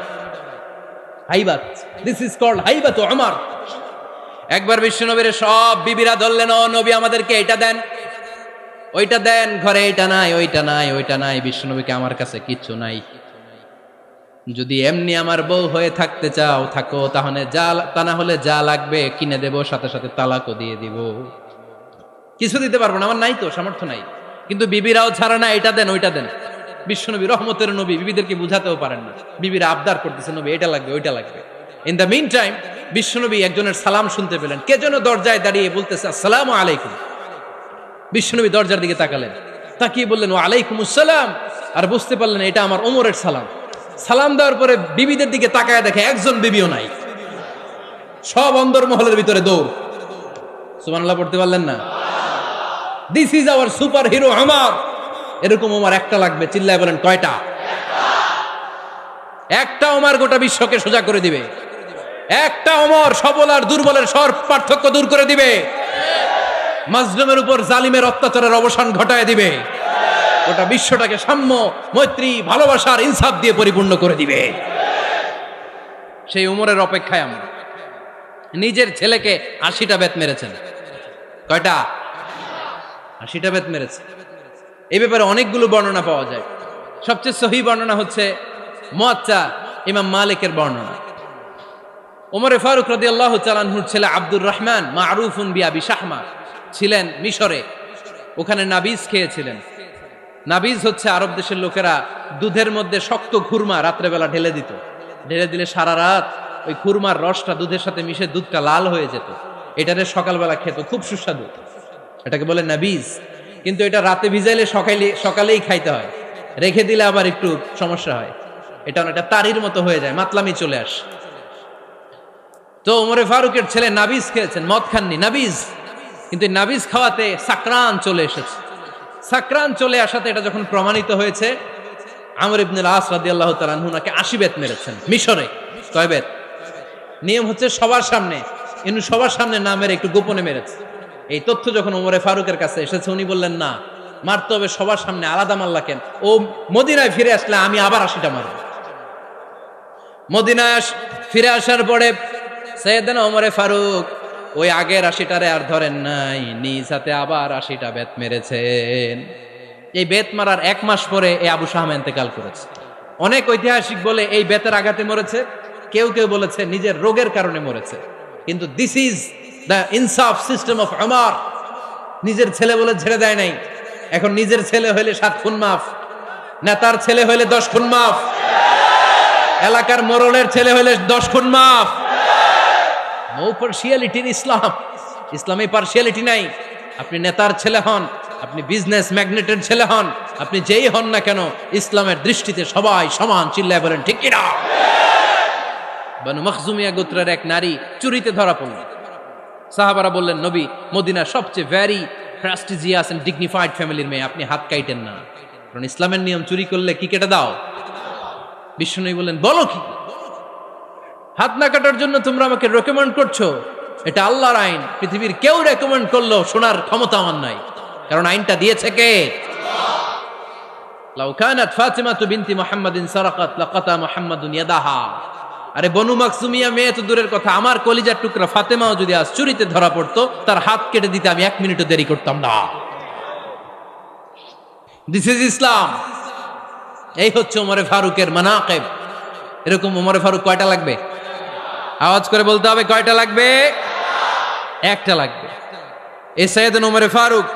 হাইবাত, দিস ইজ কল্ড হাইবাত ওমর। একবার বিশ্বনবীর সব বিবিরা ধরলেন, ও নবী আমাদেরকে এটা দেন, ওইটা দেন, ঘরে এটা নাই, ওইটা নাই, ওইটা নাই। বিশ্বনবীকে, আমার কাছে কিচ্ছু নাই, যদি এমনি আমার বউ হয়ে থাকতে চাও থাকো, তাহলে তা না হলে যা লাগবে কিনে দেব, সাথে সাথে তালাকও দিয়ে দিব। কিছু দিতে পারবো না, আমার নাই তো, সামর্থ্য নাই। কিন্তু বিবিরাও ছাড়া না, এটা দেন ওইটা দেন। বিশ্বনবী রহমতের নবী, বিবিদেরকে বুঝাতেও পারেন না, বিবিরা আবদার করতেছে, নবী এটা লাগবে ওইটা লাগবে। ইন দ্য মিন টাইম বিশ্বনবী একজনের সালাম শুনতে পেলেন। কে যেন দরজায় দাঁড়িয়ে বলতেছে, আসসালামু আলাইকুম। বিশ্বনবী দরজার দিকে তাকালেন, তাকিয়ে বললেন, ওয়া আলাইকুম আসসালাম। আর বুঝতে পারলেন এটা আমার ওমরের সালাম। সালাম দেওয়ার পরে বিবিদের দিকে তাকায় দেখে একজন বিবিও নাই, সব অন্দরমহলের ভিতরে দৌড়। সুবহানাল্লাহ পড়তে পারলেন না? This is our super hero Omar. এরকম ওমর একটা লাগবে, চিল্লায় বলেন কয়টা? একটা ওমর গোটা বিশ্বকে সোজা করে দিবে। একটা ওমর সবল আর দুর্বলের সব পার্থক্য দূর করে দিবে। মাজলুমের উপর জালিমের অত্যাচারের অবসান ঘটায় দিবে। গোটা বিশ্বটাকে সাম্য, মৈত্রী, ভালোবাসার ইনসাফ দিয়ে পরিপূর্ণ করে দিবে। সেই ওমরের অপেক্ষায় আমরা। নিজের ছেলেকে 80টা বেত মেরেছেন। কয়টা? 80টা বেত মেরেছে। এই ব্যাপারে অনেকগুলো বর্ণনা পাওয়া যায়। সবচেয়ে সহিহ বর্ণনা হচ্ছে মুয়াত্তা ইমাম মালিকের বর্ণনা। ওমরে ফারুক রাদিয়াল্লাহু তাআলা আনহুর ছেলে আব্দুর রহমান মারুফুন বিআবি শাহমা ছিলেন মিশরে। ওখানে নাবিজ খেয়েছিলেন। নাবিজ হচ্ছে আরব দেশের লোকেরা দুধের মধ্যে শক্ত খুরমা রাত্রেবেলা ঢেলে দিত। ঢেলে দিলে সারা রাত ওই খুরমার রসটা দুধের সাথে মিশে দুধটা লাল হয়ে যেত। এটারে সকালবেলা খেত, খুব সুস্বাদু, এটাকে বলে নাবিজ। কিন্তু এটা রাতে ভিজাইলে সকালেই খাইতে হয়, রেখে দিলে আবার একটু সমস্যা হয়। এটা অনেকটা তারির মতো হয়ে যায়, মাতলামি চলে আসে। তো ওমরে ফারুকের ছেলে নাবিজ খেয়েছেন, মদ খাননি, নাবিজ। কিন্তু নাবিজ খাওয়াতে সাকরান চলে এসেছে। সাকরান চলে আসাতে এটা যখন প্রমাণিত হয়েছে, আমর ইবনুল আস রাদিয়াল্লাহু তাআলা আনহু নাকি 80 বেত মেরেছেন মিশরে। কয় বেত? নিয়ম হচ্ছে সবার সামনে, কিন্তু সবার সামনে না মেরে একটু গোপনে মেরেছে। এই তথ্য যখন ওমরে ফারুকের কাছে এসেছে, উনি বললেন, না, মারতে হবে সবার সামনে, আলাদা মারলা কেন? ও মদিনায় ফিরে আসলে আমি আবার 80টা মারব। মদিনায় ফিরে আসার পরে সাইয়েদনা ওমরে ফারুক ওই আগের 80টারে আর ধরেন নাই, নিজ হাতে আবার 80টা বেত মেরেছেন। এই বেত মারার 1 মাস পরে এই আবু শাহমা ইন্তেকাল করেছে। অনেক ঐতিহাসিক বলে এই বেতের আঘাতে মরেছে, কেউ কেউ বলেছে নিজের রোগের কারণে মরেছে। কিন্তু দিস ইজ দ্য ইনসাফ সিস্টেম অফ ওমর। নিজের ছেলে বলে ছেড়ে দেয় নাই। এখন নিজের ছেলে হইলে 7 খুন মাফ, নেতার ছেলে হইলে 10 খুন মাফ, এলাকার মোড়লের ছেলে হইলে 10 খুন মাফ। নো পার্সিয়ালিটি ইন ইসলাম। ইসলামে পার্সিয়ালিটি নাই। আপনি নেতার ছেলে হন, আপনি বিজনেস ম্যাগনেটের ছেলে হন, আপনি যেই হন না কেন, ইসলামের দৃষ্টিতে সবাই সমান। চিল্লায় বলেন ঠিক কিনা? বানু মখজুমিয়া গোত্রের এক নারী চুরিতে ধরা পড়ল। সাহাবারা বললেন, নবী, মদিনার সবচেয়ে ভ্যারি প্রেস্টিজিয়াস এন্ড ডিগনিফাইড ফ্যামিলির মেয়ে, আপনি হাত কাইটেন না, কারণ ইসলামের নিয়ম চুরি করলে কি কেটে দাও। বিশ্বনবী বললেন, বলো কি, হাত না কাটার জন্য তোমরা আমাকে রেকমেন্ড করছো? এটা আল্লাহর আইন, পৃথিবীর কেউ রেকমেন্ড করলো শোনার ক্ষমতা আমার নাই, কারণ আইনটা দিয়েছে কে? লাউ কানাত ফাতিমাতু বিনতি মুহাম্মাদিন সারাকাত লাকাতা মুহাম্মাদুন ইয়াদাহা। আরে বনু মাকসুমিয়া মেয়ে তো দূরের কথা, আমার কলিজার টুকরা ফাতেমাও যদি আজ চুরিতে ধরা পড়তো, তার হাত কেটে দিতে আমি 1 মিনিটও দেরি করতাম না। দিস ইজ ইসলাম। এই হচ্ছে ওমরে ফারুকের মানাকিব। এরকম ওমরে ফারুক কয়টা লাগবে? আওয়াজ করে বলতে হবে, কয়টা লাগবে? একটা লাগবে। এই সাইয়েদনা ওমরে ফারুক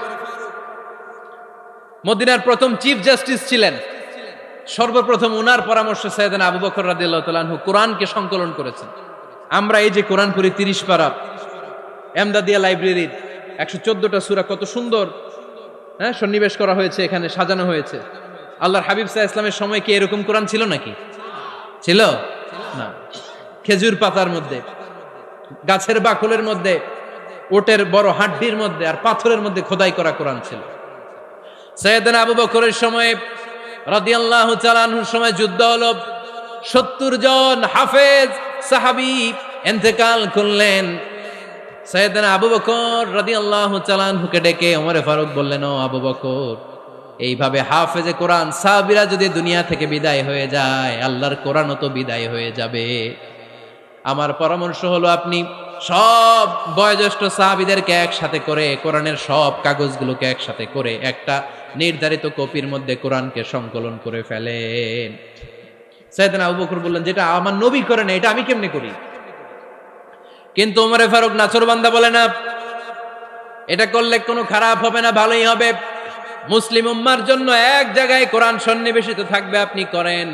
মদিনার প্রথম চিফ জাস্টিস ছিলেন। সর্বপ্রথম উনার পরামর্শে সাইয়েদনা আবু বকর রাদিয়াল্লাহু তাআলা আনহু কোরআনকে সংকলন করেছেন। আমরা এই যে কোরআন পড়ি 30 পারা, এমদাদিয়া লাইব্রেরির 114টা সূরা, কত সুন্দর সন্নিবেশ করা হয়েছে, এখানে সাজানো হয়েছে। আল্লাহর হাবিব সাল্লাল্লাহু আলাইহি ওয়াসাল্লামের সময় কি এরকম কোরআন ছিল নাকি? ছিল না। খেজুর পাতার মধ্যে, গাছের বাকলের মধ্যে, ওটের বড় হাড্ডির মধ্যে আর পাথরের মধ্যে খোদাই করা কোরআন ছিল। সাইয়েদনা আবু বকরের সময় রাদিয়াল্লাহু তাআলা আনহুর সময় যুদ্ধ হলো, 70 জন হাফেজ সাহাবী ইন্তেকাল করলেন। সাইয়েদনা আবু বকর রাদিয়াল্লাহু তাআলা আনহুকে ডেকে ওমরে ফারুক বললেন, ও আবু বকর, এইভাবে হাফেজে কোরআন সাহাবীরা যদি দুনিয়া থেকে বিদায় হয়ে যায়, আল্লাহর কোরআনও তো বিদায় হয়ে যাবে। আমার পরামর্শ হলো, আপনি সব বয়োজ্যেষ্ঠ সাহাবীদেরকে একসাথে করে কোরআনের সব কাগজগুলোকে একসাথে করে একটা নির্ধারিত কপির মধ্যে কোরআনকে সংকলন করে ফেলেন। সাইয়েদনা আবু বকর বললেন, যেটা আমার নবী করে না, এটা আমি কেমনে করি? কিন্তু ওমরে ফারুক নাছরবান্দা বলে না, এটা করলে কোনো খারাপ হবে না, ভালোই হবে। মুসলিম উম্মার জন্য এক জায়গায় কোরআন সন্নিবেশিত থাকবে, আপনি করেন।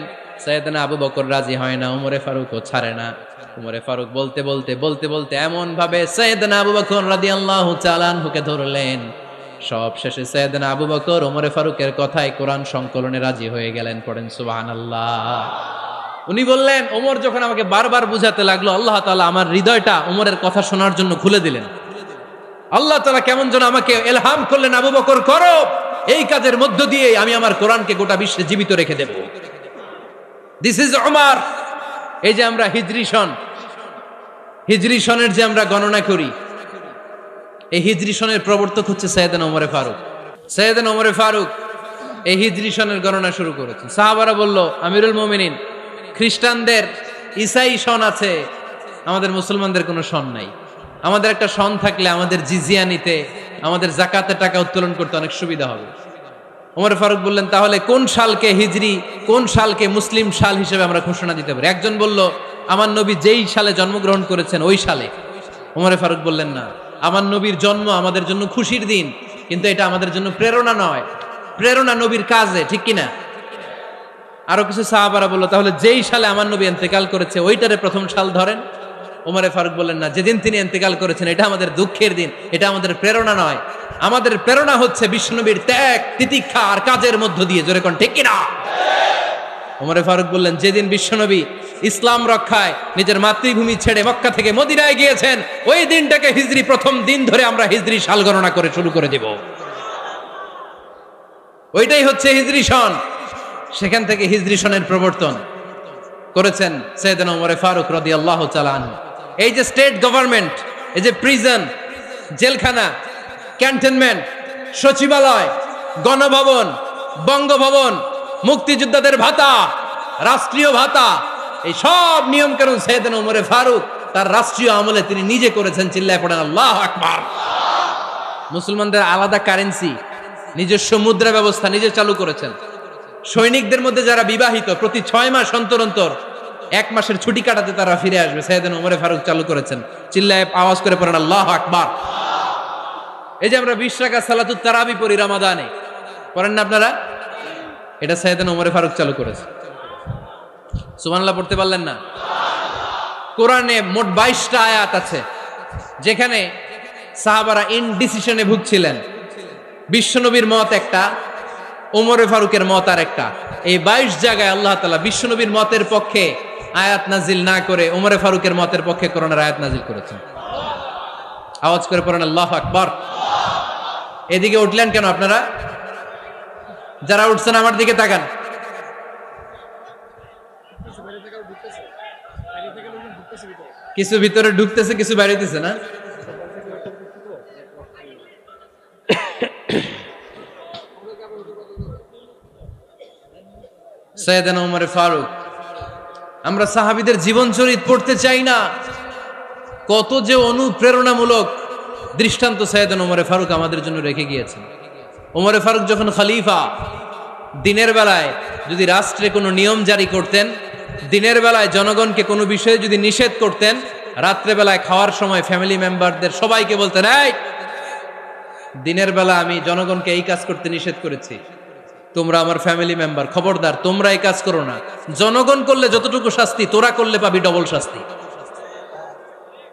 সাইয়েদনা আবু বকর রাজি হয় না, ওমরে ফারুকও ছাড়ে না। ওমরে ফারুক বলতে বলতে বলতে বলতে এমন ভাবে সাইয়েদনা আবু বকর রাদিয়াল্লাহু তাআলা আনহুকে ধরলেন, সব শেষে সাইয়েদনা আবু বকর ওমরে ফারুকের কথায় কোরআন সংকলনে রাজি হয়ে গেলেন। পড়েন সুবহানাল্লাহ। উনি বললেন, ওমর যখন আমাকে বারবার বুঝাতে লাগলো, আল্লাহ তাআলা আমার হৃদয়টা ওমরের কথা শোনার জন্য খুলে দিলেন। আল্লাহ তাআলা কেমন যেন আমাকে ইলহাম করলেন, আবু বকর করো, এই কাজের মধ্য দিয়ে আমি আমার কোরআনকে গোটা বিশ্বে জীবিত রেখে দেব। This is Omar. এই যে আমরা হিজরি সনের যে আমরা গণনা করি, এই হিজরি সনের প্রবর্তক হচ্ছে সাইয়েদনা ওমরে ফারুক। সাইয়েদনা ওমরে ফারুক এই হিজরি সনের গণনা শুরু করেছেন। সাহাবারা বলল, আমিরুল মুমিনিন, খ্রিস্টানদের ঈসাই সন আছে, আমাদের মুসলমানদের কোনো সন নাই। আমাদের একটা সন থাকলে আমাদের জিজিয়া নিতে, আমাদের যাকাতের টাকা উত্তোলন করতে অনেক সুবিধা হবে। ওমর ফারুক বললেন, তাহলে কোন সালকে হিজরি, কোন সালকে মুসলিম সাল হিসেবে আমরা ঘোষণা দিতে পারি? একজন বলল, আমার নবী যেই সালে জন্মগ্রহণ করেছেন ওই সালে। ওমর ফারুক বললেন, না, আমার নবীর জন্ম আমাদের জন্য খুশির দিন, কিন্তু এটা আমাদের জন্য প্রেরণা নয়, প্রেরণা নবীর কাজে, ঠিক কিনা? আরো কিছু সাহাবারা বলল, তাহলে যেই সালে আমার নবী ইন্তেকাল করেছে ওইটারে প্রথম সাল ধরেন। ওমর ফারুক বললেন, না, যেদিন তিনি ইন্তেকাল করেছেন এটা আমাদের দুঃখের দিন, এটা আমাদের প্রেরণা নয়। আমাদের প্রেরণা হচ্ছে বিশ্বনবীর ত্যাগ, তিতিক্ষা আর কাজের মধ্য দিয়ে। জোরে কোন ঠিক কিনা? ওমর ফারুক বললেন, যেদিন বিশ্বনবী ইসলাম রক্ষায় নিজের মাতৃভূমি ছেড়ে মক্কা থেকে মদিনায় গিয়েছেন, ওই দিনটাকে হিজরি প্রথম দিন ধরে আমরা হিজরি সাল গণনা করে শুরু করে দেব। ওইটাই হচ্ছে হিজরি সন। সেখান থেকে হিজরি সনের প্রবর্তন করেছেন সাইয়েদনা ওমর ফারুক রাদিয়াল্লাহু তাআলা আনহু। এই যে স্টেট গভর্নমেন্ট, এই যে প্রিজন, জেলখানা, ক্যান্টনমেন্ট, সচিবালয়, গণভবন, বঙ্গভবন, মুক্তিযোদ্ধাদের ভাতা, রাষ্ট্রীয় ভাতা, এই সব নিয়ম কানুন সাইয়েদনা ওমর ফারুক তার রাষ্ট্রীয় আমলে তিনি নিজে করেছেন। চিল্লায় পড়েন আল্লাহু আকবার। মুসলমানদের আলাদা কারেন্সি, নিজস্ব মুদ্রা ব্যবস্থা নিজে চালু করেছেন। সৈনিকদের মধ্যে যারা বিবাহিত, প্রতি 6 মাস অন্তর অন্তর 1 মাসের ছুটি কাটাতে তারা ফিরে আসবে, সাইয়েদনা ওমর ফারুক চালু করেছেন। চিল্লায় আওয়াজ করে পড়েন আল্লাহু আকবার। এই যে আমরা 20 রাকাত সালাতুত তারাবি পড়ি রমাদানে, পড়েন না আপনারা? এটা সাইয়েদনা ওমর ফারুক চালু করেছে। সুবহানাল্লাহ পড়তে পারলেন না? কোরআনে মোট 22টা আয়াত আছে যেখানে সাহাবারা ইনডিসিশনে ভুগছিলেন। বিশ্বনবীর মত একটা, ওমর ফারুকের মত আর একটা। এই 22 জায়গায় আল্লাহ তাআলা বিশ্বনবীর মতের পক্ষে আয়াত নাজিল না করে ওমরে ফারুকের মতের পক্ষে করোনার আয়াত নাজিল করেছেন। আওয়াজ করে পড়েন আল্লাহু আকবার। এদিকে উঠলেন কেন আপনারা? যারা উঠছেন আমার দিকে তাকান। কিছু ভিতরে ঢুকতেছে, কিছু বাইরেতেছে না? সাইয়েদনা ওমর ফারুক, আমরা সাহাবীদের জীবন চরিত পড়তে চাই না? কত যে অনুপ্রেরণামূলক দৃষ্টান্ত সাইয়েদনা ওমর ফারুক আমাদের জন্য রেখে গিয়েছেন। ওমর ফারুক যখন খলিফা, দিনের বেলায় যদি রাষ্ট্রে কোনো নিয়ম জারি করতেন, দিনের বেলায় জনগণকে কোনো বিষয়ে যদি নিষেধ করতেন, রাত্রে বেলায় খাওয়ার সময় ফ্যামিলি মেম্বারদের সবাইকে বলতেন, এই দিনের বেলা আমি জনগণকে এই কাজ করতে নিষেধ করেছি, তোমরা আমার ফ্যামিলি মেম্বার, খবরদার তোমরা এই কাজ করো না। জনগণ করলে যতটুকু শাস্তি, তোরা করলে পাবি ডবল শাস্তি।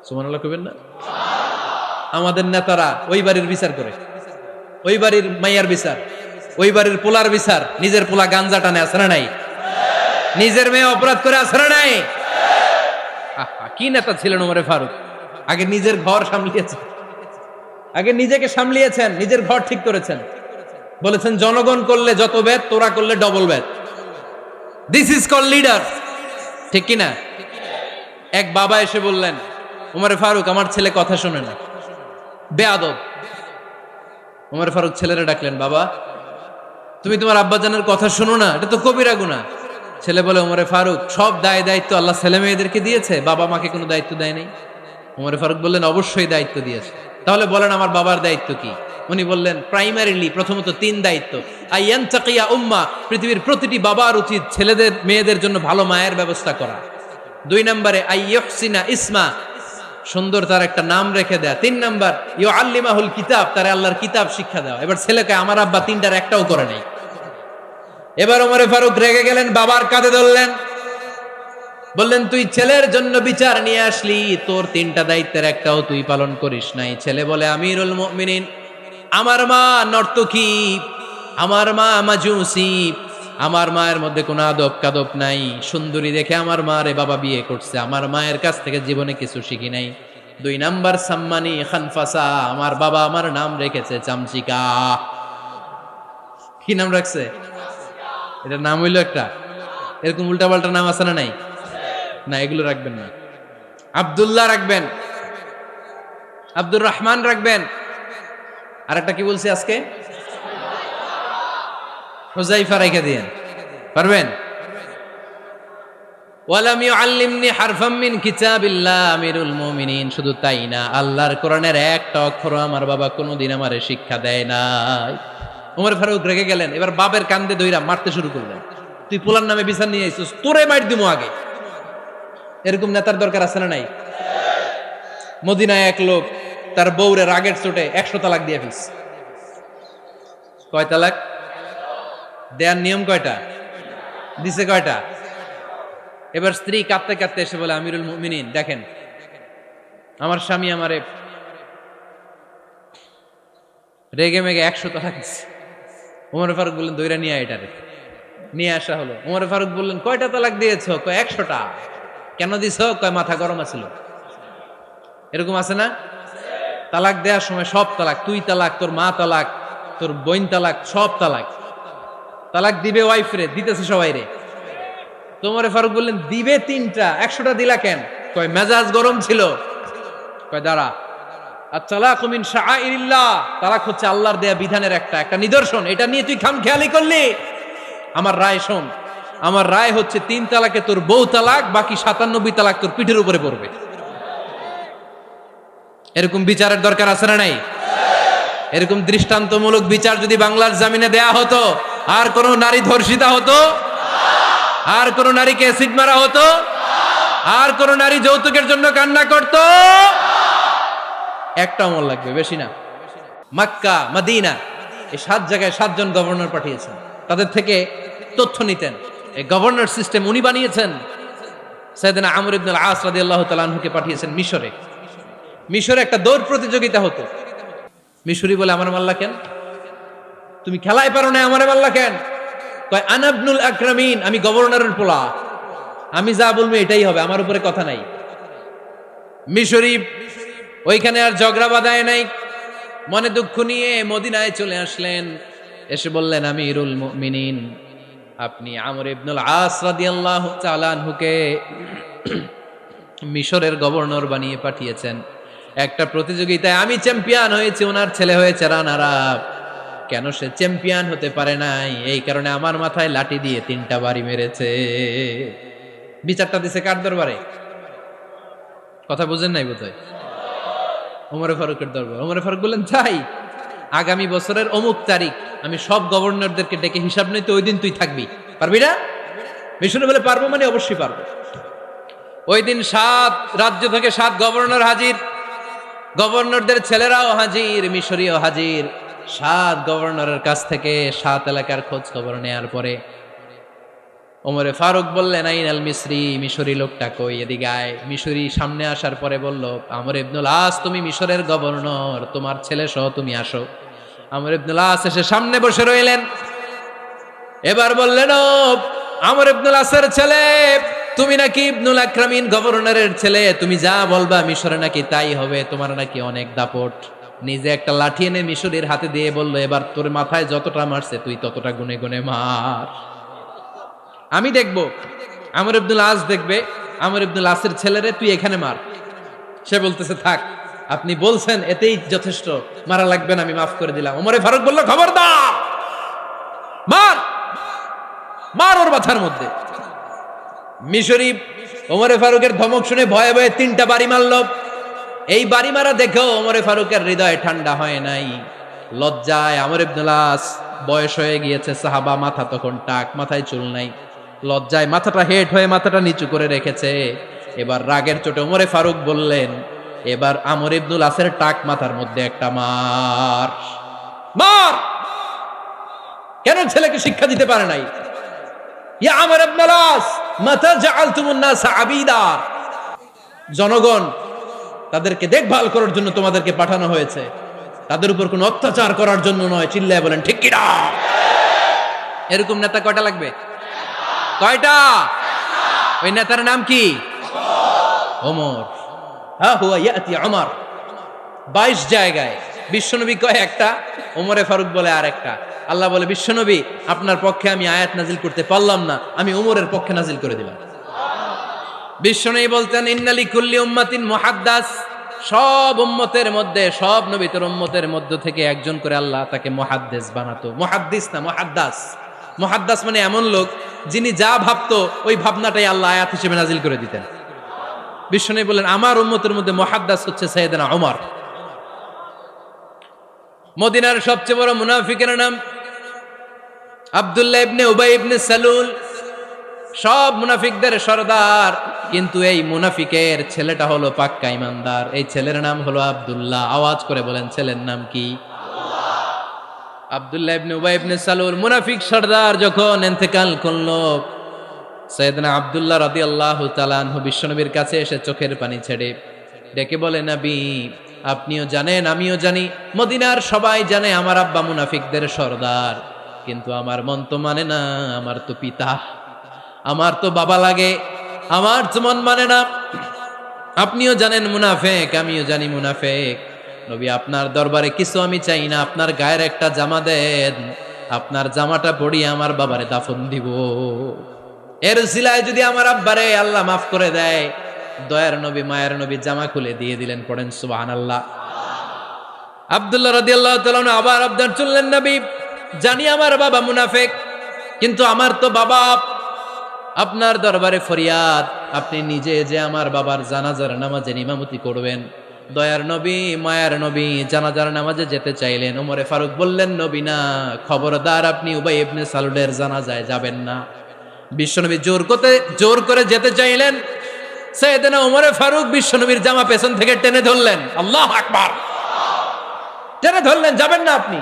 সুবহানাল্লাহ কইবেন না? আমাদের নেতারা ওই বাড়ির বিচার করে, ওই বাড়ির মাইয়ার বিচার, ওই বাড়ির পোলার বিচার, নিজের পোলা গাঞ্জা টানে আছে না নাই? নিজের মেয়ে অপরাধ করে আছে না নাই? কি নেতা ছিলেন ওমর ফারুক! আগে নিজের ঘর সামলিয়েছেন, আগে নিজেকে সামলিয়েছেন, নিজের ঘর ঠিক করেছেন। বলেছেন জনগণ করলে যত বেদ, তোরা করলে double Veda. This is call leader, ঠিক কিনা? এক বাবা এসে বললেন, ওমর ফারুক আমার ছেলে কথা শোনে না, বেয়াদব। ওমর ফারুক ছেলেরা ডাকলেন, বাবা তুমি তোমার আব্বাজানের কথা শোনো না, এটা তো কবিরা গুনাহ। ছেলে বলে, ওমর ফারুক সব দায় দায়িত্ব আল্লাহ ছেলে মেয়েদেরকে দিয়েছে, বাবা মাকে কোনো দায়িত্ব দেয় নাই। ওমর ফারুক বললেন, অবশ্যই দায়িত্ব দিয়েছে। তাহলে বলেন আমার বাবার দায়িত্ব কি? উনি বললেন, প্রাইমারিলি প্রথমত 3 দায়িত্ব। আইয়ানতাকিয়া উম্মাহ, পৃথিবীর প্রতিটি বাবার উচিত ছেলেদের মেয়েদের জন্য ভালো মায়ের ব্যবস্থা করা। 2 নম্বরে আইয়ুহসিনা ইসমা, সুন্দর তার একটা নাম রেখে দেয়া। 3 নাম্বার ইউআল্লিমাহুল কিতাব, তার আল্লাহর কিতাব শিক্ষা দেওয়া। এবার ছেলেকে আমার আব্বা 3টার একটাও করে নাই। এবার ওমর ফারুক রেগে গেলেন, বাবার কাঁধে ধরলেন, বললেন তুই ছেলের জন্য বিচার নিয়ে আসলি, তোর 3টা দায়িত্বের একটাও তুই পালন করিস নাই। ছেলে বলে, আমিরুল মুমিনিন আমার মা নর্তকী, আমার মা মাজুসি, আমার মায়ের মধ্যে কোনো আদব কাদব নাই, সুন্দরী দেখে আমার মা রে বাবা বিয়ে করছে, আমার মায়ের কাছ থেকে জীবনে কিছু শিখি নাই। 2 নাম্বার সাম্মানি খানফাসা, আমার বাবা আমার নাম রেখেছে চামচিকা। কি নাম রাখছে? এটার নাম হইলো একটা, এরকম উল্টাপাল্টা নাম আছে না নাই? না, এগুলো রাখবেন না। আব্দুল্লাহ রাখবেন, আব্দুর রহমান রাখবেন, আর একটা কি বলছি আজকে? হুযায়ফা রেখে দিয়েন, পারবেন? ওয়ালাম ইউআল্লিমনি হারফাম মিন কিতাবিল্লাহ, আমিরুল মুমিনিন শুধু তাই না, আল্লাহর কোরআনের একটা অক্ষর আমার বাবা কোনোদিন আমারে শিক্ষা দেয় নাই। ওমর ফারুক রেগে গেলেন, এবার বাবার কান্দে ধইরা মারতে শুরু করলেন। তুই পোলার নামে বিচার নিয়ে আইছিস, তোরে মার দিমু আগে। এরকম নেতার দরকার আছে না নাই? মদিনায় এক লোক তার বউরে রাগের চোটে 100 তালাক দিয়ে ফেলছে। কয় তালাক দেয়ার নিয়ম কয়টা? দিছে কয়টা? এবার স্ত্রী কাঁদতে কাঁদতে এসে বলে, আমিরুল মুমিনিন দেখেন, আমার স্বামী আমারে রেগে মেগে 100 তালাক দিচ্ছে। ওমর ফারুক বললেন, দইরা নিয়ে আয় এটারে। নিয়ে আসা হলো। ওমর ফারুক বললেন, কয়টা তালাক দিয়েছো? কয় 100টা। কেন দিছো? কয় মাথা গরম আছিল। এরকম আছে না? তালাক দেওয়ার সময় সব তালাক, তুই তালাক, তোর মা তালাক, তোর বোন তালাক, সব তালাক। তালাক দিবে ওয়াইফ রে, দিতেছে সবাই রে। ওমর ফারুক বললেন, দিবে 3টা, 100টা দিলা কেন? কয় মেজাজ গরম ছিল। কয় দাঁড়া, আত-তালাকু মিন শাআইরিল্লাহ, তালাক হচ্ছে আল্লাহর দেয়া বিধানের একটা নিদর্শন, এটা নিয়ে তুই খামখেয়ালি করলি। আমার রায় শোন, আমার রায় হচ্ছে 3 তালাকে তোর বউ তালাক, বাকি 97 তালাক তোর পিঠের উপরে পড়বে। এরকম বিচারের দরকার আছে না নাই? এরকম দৃষ্টান্তমূলক বিচার যদি বাংলার জমিনে দেয়া হতো, আর কোন নারী ধর্ষিতা হতো? আর কোন নারীকে অ্যাসিড মারা হতো? আর কোন নারী যৌতুকের জন্য কান্না করত? একটা আমল লাগবে, বেশি না। মক্কা, মদিনা, এই 7 জায়গায় 7 জন গভর্নর পাঠিয়েছেন, তাদের থেকে তথ্য নিতেন। এই গভর্নর সিস্টেম উনি বানিয়েছেন। সাইয়েদনা আমর ইবনে আল-আস রাদিয়াল্লাহু তাআলা আনহুকে পাঠিয়েছেন মিশরে। মিশরে একটা দৌড় প্রতিযোগিতা হতো। মিশরি বলে, আমার মাল্লা কেন? তুমি খেলায় পারো না, আমারে মাল্লা কেন? কয় আনা ইবনুল আকরামিন, আমি গভর্নরের পোলা। আমি যা বলবো এটাই হবে, আমার উপরে কথা নাই। মিশরি ওইখানে আর ঝগড়া বাঁধায় নাই, মনে দুঃখ নিয়ে মদিনায় চলে আসলেন। এসে বললেন, আমিরুল মুমিনিন, আপনি আমর ইবনুল আস রাদিয়াল্লাহু তাআলা আনহুকে মিশরের গভর্নর বানিয়ে পাঠিয়েছেন। একটা প্রতিযোগিতায় আমি চ্যাম্পিয়ন হয়েছি, ওনার ছেলে হয়েছে রানার আপ। কেন সে চ্যাম্পিয়ন হতে পারে নাই? এই কারণে আমার মাথায় লাঠি দিয়ে 3টা বাড়ি মেরেছে। বিচারটা দিছে কার দরবারে? কথা বুঝেন নাই বোধহয়? ওমর ফারুকের দরবার। ওমর ফারুক বললেন, তাই আগামী বছরের অমুক তারিখ আমি সব গভর্নরদেরকে ডেকে হিসাব নিতে, ওই দিন তুই থাকবি, পারবি না? মিশনে বলে পারবো, মানে অবশ্যই পারবো। ওই দিন 7 রাজ্য থেকে 7 গভর্নর হাজির, গভর্নরদের ছেলেরাও হাজির, মিশরীয় হাজির। 7 গভর্নরের কাছ থেকে 7 এলাকার খোঁজ খবর নেয়ার পরে ওমরে ফারুক বললেন, আইনাল মিসরি, মিশরি লোকটা কই, এদিকে আয়। মিশরি সামনে আসার পরে বলল, আমর ইবনুল আস, তুমি মিশরের গভর্নর, তোমার ছেলে সহ তুমি আসো। আমর ইবনুল আস এসে সামনে বসে রইলেন। এবার বললেন, ও আমর ইবনুল আসের ছেলে, তুমি নাকি ইবনুল আকরামিন গভর্নরের ছেলে, তুমি যা বলবা মিশরে নাকি তাই হবে, তোমার নাকি অনেক দাপট। নিজে একটা লাঠি এনে মিশরীর হাতে দিয়ে বলল, এবার তোর মাথায় যতটা মারছে তুই ততটা গুনে গুনে মার, আমি দেখবো। আমর ইবনুল আস দেখবে, আমর ইবনুল আসের ছেলেরে তুই এখানে মার। সে বলতেছে, থাক, আপনি বলছেন এতেই যথেষ্ট, মারা লাগবে না, আমি মাফ করে দিলাম। ওমরে ফারুক বলল, খবরদার, মার, মার ওর মাথার মধ্যে। মিশরি ওমরে ফারুকের ধমক শুনে ভয়ে ভয়ে 3টা বাড়ি মারল। এই বাড়ি মারা দেখেও ওমরে ফারুকের হৃদয় ঠান্ডা হয় নাই। লজ্জায় আমর ইবনুল আস, বয়স হয়ে গিয়েছে সাহাবা, মাথা তখন টাক, মাথায় চুল নাই, লজ্জায় মাথাটা হেট হয়ে মাথাটা নিচু করে রেখেছে। এবার রাগের চোটে ওমরে ফারুক বললেন, এবার আমর ইবনুল আসের টাক মাথার মধ্যে একটা মার, মার। কেন ছেলেকে শিক্ষা দিতে পারে নাই? ইয়া আমর ইবনুল আস, মাতা জাআলতুমুন নাস আবিদা, জনগণ তাদেরকে দেখভাল করার জন্য তোমাদেরকে পাঠানো হয়েছে, তাদের উপর কোনো অত্যাচার করার জন্য নয়। চিল্লায় বলেন ঠিক কি না? এরকম নেতা কয়টা লাগবে? কয়টা? ওই নেতার নাম কি? ওমর। হা হুয়া ইয়াতি ওমর। 22 জায়গায় বিশ্বনবী কয় একটা, ওমরে ফারুক বলে আর একটা। আল্লাহ বলে, বিশ্বনবী আপনার পক্ষে আমি আয়াত নাজিল করতে পারলাম না, আমি ওমরের পক্ষে নাজিল করে দিলাম। বিশ্বনবী বলতেন, ইন্নালি কুল্লি উম্মাতিন মুহাদ্দাস, সব উম্মতের মধ্যে, সব নবীর উম্মতের মধ্য থেকে একজন করে আল্লাহ তাকে মুহাদ্দিস বানাতো। মুহাদ্দিস না, মুহাদ্দাস। মুহাদ্দাস মানে এমন লোক যিনি যা ভাবতো ওই ভাবনাটাই আল্লাহ আয়াত হিসেবে নাজিল করে দিতেন। বিশ্বনবী বলেন, আমার উম্মতের মধ্যে মুহাদ্দাস হচ্ছে সাইয়েদনা ওমর। মদিনার সবচেয়ে বড় মুনাফিকের নাম আব্দুল্লাহ ইবনে উবাই ইবনে সালুল, সব মুনাফিকদের সরদার। কিন্তু এই মুনাফিকের ছেলেটা হলো পাক্কা ইমানদার। এই ছেলের নাম হলো আব্দুল্লাহ। আওয়াজ করে বলেন, ছেলের নাম কি? আব্দুল্লাহ ইবনে উবাই ইবনে সালুল, মুনাফিক সরদার যখন ইন্তেকাল করলো, সাইয়েদনা আব্দুল্লাহ রাদিয়াল্লাহু তাআলা আনহু বিশ্বনবীর কাছে এসে চোখের পানি ছেড়ে ডেকে বলে, নবী আপনিও জানেন, আমিও জানি, মদিনার সবাই জানে আমার আব্বা মুনাফিকদের সরদার, কিন্তু আমার মন তো মানে না, আমার তো পিতা, আমার তো বাবা লাগে, আমার তো মন মানে না। আপনিও জানেন মুনাফিক, আমিও জানি মুনাফিক। নবী আপনার দরবারে কিছু আমি চাই না, আপনার গায়ের একটা জামা দেন, আপনার জামাটা পরিয়ে আমার বাবারে দাফন দিব। এর উসিলায় যদি আমার আব্বারে আল্লাহ মাফ করে দেয়, দয়ার নবী মায়ের নবী জামা খুলে দিয়ে দিলেন। পড়েন সুবহানাল্লাহ। আব্দুল্লাহ রাদিয়াল্লাহু তাআলা আবার আবদার চললেন, নবী জানি আমার বাবা মুনাফিক, কিন্তু আমার তো বাবা, আপনার দরবারে ফরিয়াদ, আপনি নিজে যে আমার বাবার জানাজার নামাজের ইমামতি করবেন। দয়ার নবী মায়ার নবী জানাজার নামাজে যেতে চাইলেন। ওমরে ফারুক বললেন, নবী না, খবরদার, আপনি উবাই ইবনে সালুলের জানাজায় যাবেন না। বিশ্বনবী জোর করে যেতে চাইলেন। সাইয়েদনা ওমরে ফারুক বিশ্বনবীর জামা পেছন থেকে টেনে ধরলেন। আল্লাহু আকবার। টেনে ধরলেন, যাবেন না আপনি।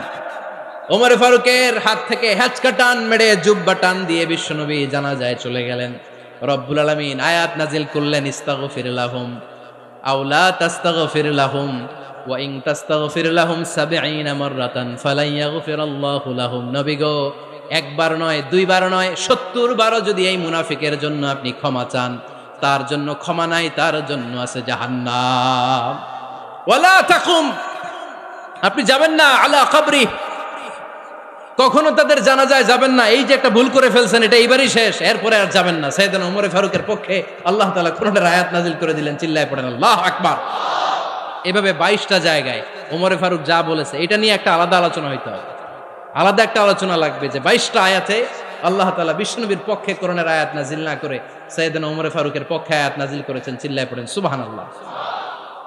ওমরে ফারুকের হাত থেকে হ্যাচকা টান মেরে জুব্বা টান দিয়ে বিশ্বনবী জানাজায় চলে গেলেন। রব্বুল আলামিন আয়াত নাজিল করলেন, ইস্তাগফির লাহুম আও লা তাস্তাগফির লাহুম ওয়া ইন তাস্তাগফির লাহুম 70 মাররাতান ফালান ইয়াগফিরাল্লাহু লাহুম। নবী গো, একবার নয়, দুইবার নয়, 70 বারও যদি এই মুনাফিকের জন্য আপনি ক্ষমা চান, তার জন্য ক্ষমা নাই, তার জন্য আছে জাহান্নাম। ওয়ালা তাকুম, আপনি যাবেন না আলা কবরি, কখনো তাদের জানাজায় যাবেন না। এই যে একটা ভুল করে ফেলছেন, এটা এইবারই শেষ, এরপরে আর যাবেন না। সাইয়েদনা ওমর ফারুকের পক্ষে আল্লাহ তাআলা কোরআনের আয়াত নাজিল করে দিলেন, চিল্লায় পড়েন আল্লাহু আকবার। এভাবে 22টা জায়গায় ওমর ফারুক যা বলেছে এটা নিয়ে একটা আলাদা আলোচনা হইতে হবে, আলাদা একটা আলোচনা লাগবে যে 22টা আয়াতে আল্লাহ তাআলা বিশ্বনবীর পক্ষে কোরআনের আয়াত নাজিল না করে সাইয়েদনা ওমর ফারুকের পক্ষে আয়াত নাজিল করেছেন, চিল্লায় পড়েন সুবহানাল্লাহ।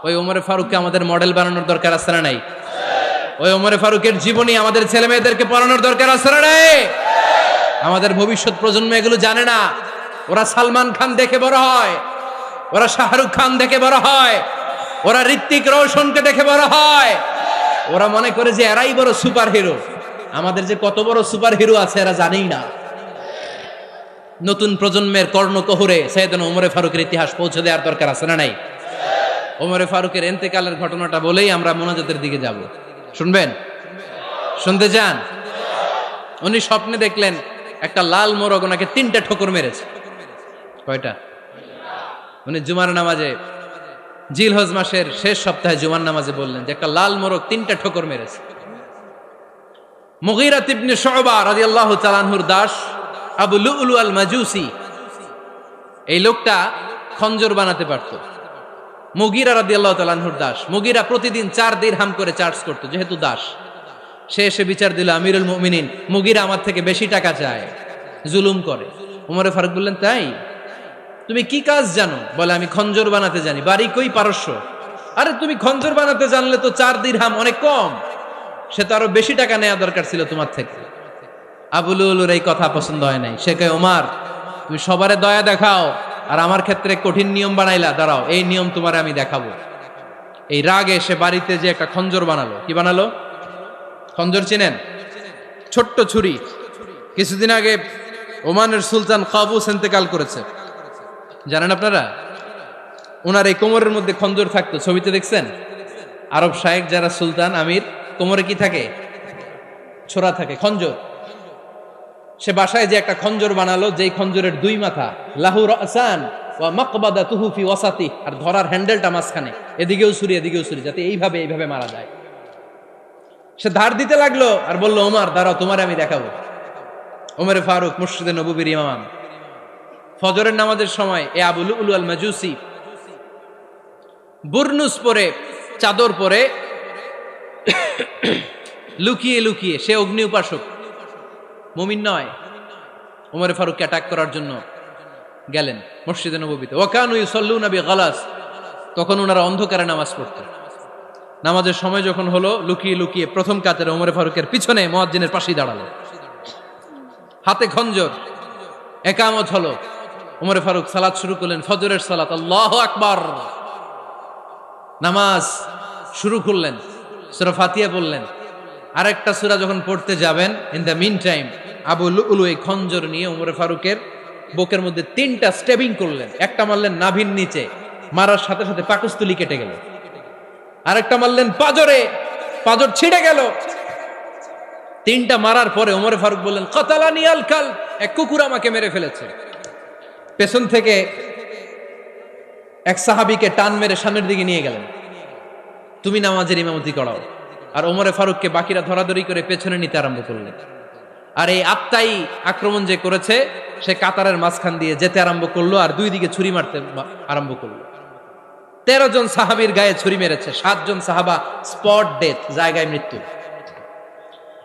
ওই ওমর ফারুককে আমাদের মডেল বানানোর দরকার আছে না নাই? ওই ওমর ফারুকের জীবনী আমাদের ছেলে মেয়েদেরকে পড়ানোর দরকার আছে না নাই? আমাদের ভবিষ্যৎ প্রজন্ম এগুলো জানে না। ওরা সালমান খান দেখে বড় হয়, ওরা শাহরুখ খান দেখে বড় হয়, ওরা ঋত্বিক রোশনকে দেখে বড় হয়, ওরা মনে করে যে এরাই বড় সুপার হিরো। আমাদের যে কত বড় সুপার হিরো আছে এরা জানেই না। নতুন প্রজন্মের কর্ণকহুরে সাইয়েদনা ওমর ফারুকের ইতিহাস পৌঁছে দেওয়ার দরকার আছে না নাই? ওমর ফারুকের ইন্তেকালের ঘটনাটা বলেই আমরা মোনাজাতের দিকে যাব। শুনবেন? শুনতে চান? উনি স্বপ্নে দেখলেন একটা লাল মোরগ ওনাকে 3টা ঠোকর মেরেছে। কয়টা? উনি জুমার নামাজে, জিলহজ মাসের শেষ সপ্তাহে জুমার নামাজে বললেন যে একটা লাল মোরগ 3টা ঠোকর মেরেছে। মুগীরা ইবনে শুবা রাদিয়াল্লাহু তাআলা আনহুর দাস আবু লুলু আল মাজুসি, এই লোকটা খঞ্জর বানাতে পারত। মুগীরা রাদিয়াল্লাহু তাআলা আনহুর দাস। মুগীরা প্রতিদিন 4 দিরহাম করে চার্জ করত, যেহেতু দাস। সে এসে বিচার দিল, আমিরুল মুমিনিন, মুগীরা আমার থেকে বেশি টাকা চায়, জুলুম করে। ওমর ফারুক বললেন, তাই? তুমি কি কাজ জানো? বলে, আমি খঞ্জর বানাতে জানি। বাড়ি কই? পারস্য। আরে তুমি খঞ্জর বানাতে জানলে তো 4 দিরহাম অনেক কম, সে তো আরো বেশি টাকা নেওয়া দরকার ছিল তোমার থেকে। আবু লুলুর এই কথা পছন্দ হয় নাই। সে কয়, ওমর তুমি সবারে দয়া দেখাও আর আমার ক্ষেত্রে কঠিন নিয়ম বানাইলা, দাঁড়াও এই নিয়ম তোমারে আমি দেখাবো। এই রাগে সে বাড়িতে যে একটা খঞ্জর বানালো। কি বানালো? খঞ্জর চিনেন? ছোট্ট ছুরি। কিছুদিন আগে ওমানের সুলতান কাবুস ইন্তেকাল করেছে, জানেন আপনারা? ওনার এই কোমরের মধ্যে খঞ্জর থাকতো, ছবিতে দেখছেন? আরব শায়েখ যারা সুলতান আমির, কোমরে কি থাকে? ছোরা থাকে, খঞ্জর। সে বাসায় যে একটা খঞ্জর বানালো, যেই খঞ্জরের 2 মাথা, লাহু রাসান ওয়া মাকবাদাতুহু ফি ওয়াসাতি, আর ধরার হ্যান্ডেলটা মাঝখানে, এদিকেও ছুরি এদিকেও ছুরি, যাতে এইভাবে এইভাবে মারা যায়। সে ধার দিতে লাগলো আর বলল, ওমর দাঁড়াও তোমারে আমি দেখাবো। ওমর ফারুক মসজিদে নববীর ইমাম, ফজরের নামাজের সময় এ আবু লুলু আল মাজুসি বুরনুস পরে, চাদর পরে, লুকিয়ে লুকিয়ে, সে অগ্নি উপাসক, মুমিন নয়। ওমর ফারুককে অ্যাটাক করার জন্য গেলেন মসজিদে নববীতে। ওয়াকানু ইউসাল্লুনা বিগালাস, তখন ওনারা অন্ধকারে নামাজ পড়তেন। নামাজের সময় যখন হলো, লুকিয়ে লুকিয়ে প্রথম কাতারে ওমর ফারুকের পিছনে মুয়াজ্জিনের পাশেই দাঁড়ালো, হাতে খঞ্জর। একামত হলো, ওমর ফারুক সালাত শুরু করলেন, ফজরের সালাত, আল্লাহু আকবার। নামাজ শুরু করলেন, সূরা ফাতিহা বললেন। আরেকটা সূরা যখন পড়তে যাবেন, in the mean time Abu Lulu এই খঞ্জর নিয়ে ওমর ফারুকের বুকের মধ্যে 3টা স্টেবিং করলেন। একটা মারলেন নাভির নিচে, মারার সাথে সাথে পাকস্থলী কেটে গেল। আরেকটা মারলেন পাজরে, পাজর ছিঁড়ে গেল। 3টা মারার পরে ওমর ফারুক বললেন, কাতালানি আল কালব, এক কুকুর আমাকে মেরে ফেলেছে। পেছন থেকে এক সাহাবীকে টান মেরে সামনের দিকে নিয়ে গেলেন, তুমি নামাজের ইমামতি করাও। আর ওমর ফারুককে বাকিরা ধরাধরি করে পেছনে নিতে আরম্ভ করলেন। আর এই আত্মাই আক্রমণ যে করেছে, সে কাতারের মাঝখান দিয়ে যেতে আরম্ভ করলো আর 2 দিকে ছুরি মারতে আরম্ভ করলো। 13 জন সাহাবীর গায়ে ছুরি মেরেছে, 7 জন সাহাবা স্পট ডেথ, জায়গায় মৃত্যু।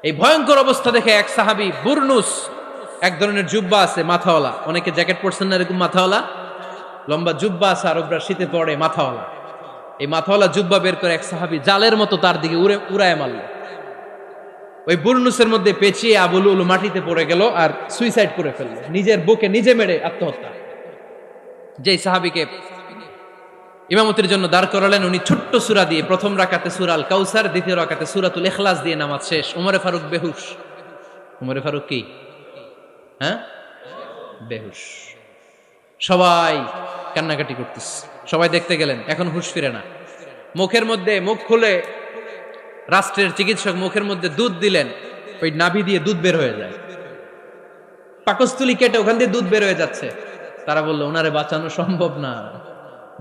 এই ভয়ঙ্কর অবস্থা দেখে এক সাহাবী বুরনুস, এক ধরনের জুব্বা আছে মাথাওয়ালা, অনেকে জ্যাকেট পরছেন না এরকম মাথাওয়ালা, লম্বা জুব্বা আছে, আরবরা শীতে পরে মাথাওয়ালা। এই মাথাওয়ালা জুব্বা বের করে এক সাহাবী জালের মতো তার দিকে উড়ায় মারল। ওই বুরনুসের মধ্যে পেঁচিয়ে আবু লুলু মাটিতে পড়ে গেল আর সুইসাইড করে ফেলল, নিজের বুকে নিজে মেরে আত্মহত্যা। যেই সাহাবীকে ইমামতির জন্য দাঁড় করালেন, উনি ছোট্ট সূরা দিয়ে প্রথম রাকাতে সূরা আল কাউসার, দ্বিতীয় রাকাতে সূরাতুল ইখলাস দিয়ে নামাজ শেষ। ওমর ফারুক বেহুশ। ওমর ফারুক কি? হ্যাঁ, বেহুশ। সবাই কান্নাকাটি করতেছে, সবাই দেখতে গেলেন, এখন হুঁশ ফিরে না। মুখের মধ্যে, মুখ খুলে রাষ্ট্রের চিকিৎসক মুখের মধ্যে দুধ দিলেন, ওই নাভি দিয়ে দুধ বের হয়ে যায়। পাকস্থলী কেটে ওখান দিয়ে দুধ বের হয়ে যাচ্ছে। তারা বললো ওনারে বাঁচানো সম্ভব না,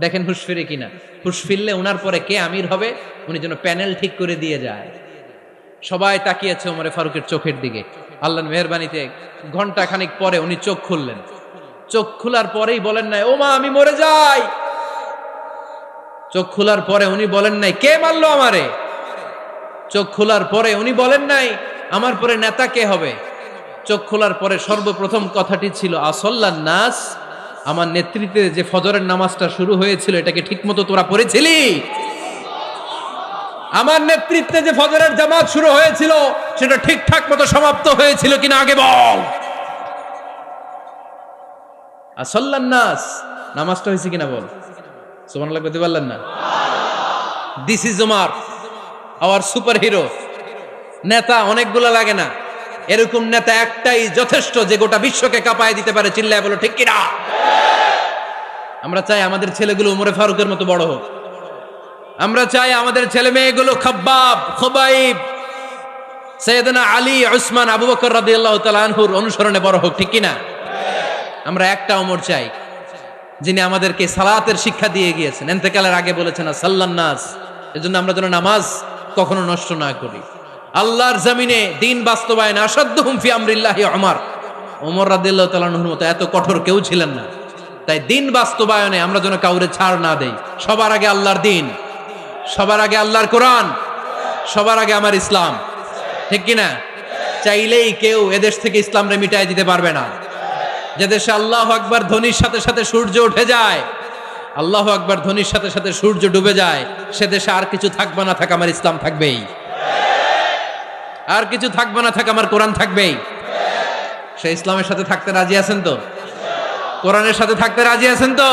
দেখেন হুঁশ ফিরে কিনা। হুঁশ ফিরলে ওনার পরে কে আমির হবে, উনি যেন প্যানেল ঠিক করে দিয়ে যায়। সবাই তাকিয়েছে ওমরে ফারুকের চোখের দিকে। আল্লাহর মেহেরবানিতে ঘন্টা খানিক পরে উনি চোখ খুললেন। চোখ খোলার পরেই বলেন নাই, ও মা আমি মরে যাই। চোখ খোলার পরে উনি বলেন নাই, কে মারলো আমারে। চোখ খোলার পরে উনি বলেন নাই, আমার পরে নেতা কে হবে। চোখ খোলার পরে সর্বপ্রথম কথাটি ছিল, আসল্লান নাস, আমার নেতৃত্বে যে ফজরের নামাজটা শুরু হয়েছিল এটাকে ঠিকমতো তোরা পড়েছিলি? আমার নেতৃত্বে যে ফজরের জামাত শুরু হয়েছিল সেটা ঠিকঠাক মতো সমাপ্ত হয়েছিল কিনা আগে বল। আসল্লান নাস, নামাজটা হয়েছে কিনা বল। সুবহানাল্লাহ কইতে পারলেন না? This is Omar, hour super hero. নেতা অনেকগুলো লাগে না, এরকম নেতা একটাই যথেষ্ট যে গোটা বিশ্বকে কাঁপায় দিতে পারে। চিল্লায় বলো ঠিক কিনা। আমরা চাই আমাদের ছেলেগুলো ওমরে ফারুকের মতো বড় হোক। আমরা চাই আমাদের ছেলে মেয়েগুলো খাব্বাব, খুবাইব, সাইয়েদনা আলী, উসমান, আবু বকর রাদিয়াল্লাহু তাআলা আনহুর অনুসরণে বড় হোক, ঠিক কিনা। আমরা একটা ওমর চাই যিনি আমাদেরকে সালাতের শিক্ষা দিয়ে গিয়েছেন, ইন্তেকালের আগে বলেছেন সাল্লান নাস। এজন্য আমরা যেন নামাজ কখনো নষ্ট না করি। আল্লাহর জমিনে দিন বাস্তবায়ন আসাদ্দুহুম ফি আমরিল্লাহি ওমর রাদিয়াল্লাহু তাআলা আনহুর মতো এত কঠোর কেউ ছিলেন না। তাই দিন বাস্তবায়নে আমরা যেন কাউরে ছাড় না দেই। সবার আগে আল্লাহর দিন, সবার আগে আল্লাহর কোরআন, সবার আগে আমার ইসলাম, ঠিক কিনা। চাইলেই কেউ এদেশ থেকে ইসলামরে মিটাই দিতে পারবে না। যে দেশে আল্লাহু আকবার ধ্বনির সাথে সাথে সূর্য উঠে যায়, আল্লাহু আকবার ধ্বনির সাথে সাথে সূর্য ডুবে যায়, সে দেশে আর কিছু থাকবে না থাক আমার ইসলাম থাকবেই, আর কিছু থাকবে না থাক আমার কোরআন থাকবেই। সে ইসলামের সাথে থাকতে রাজি আছেন তো? কোরআনের সাথে থাকতে রাজি আছেন তো?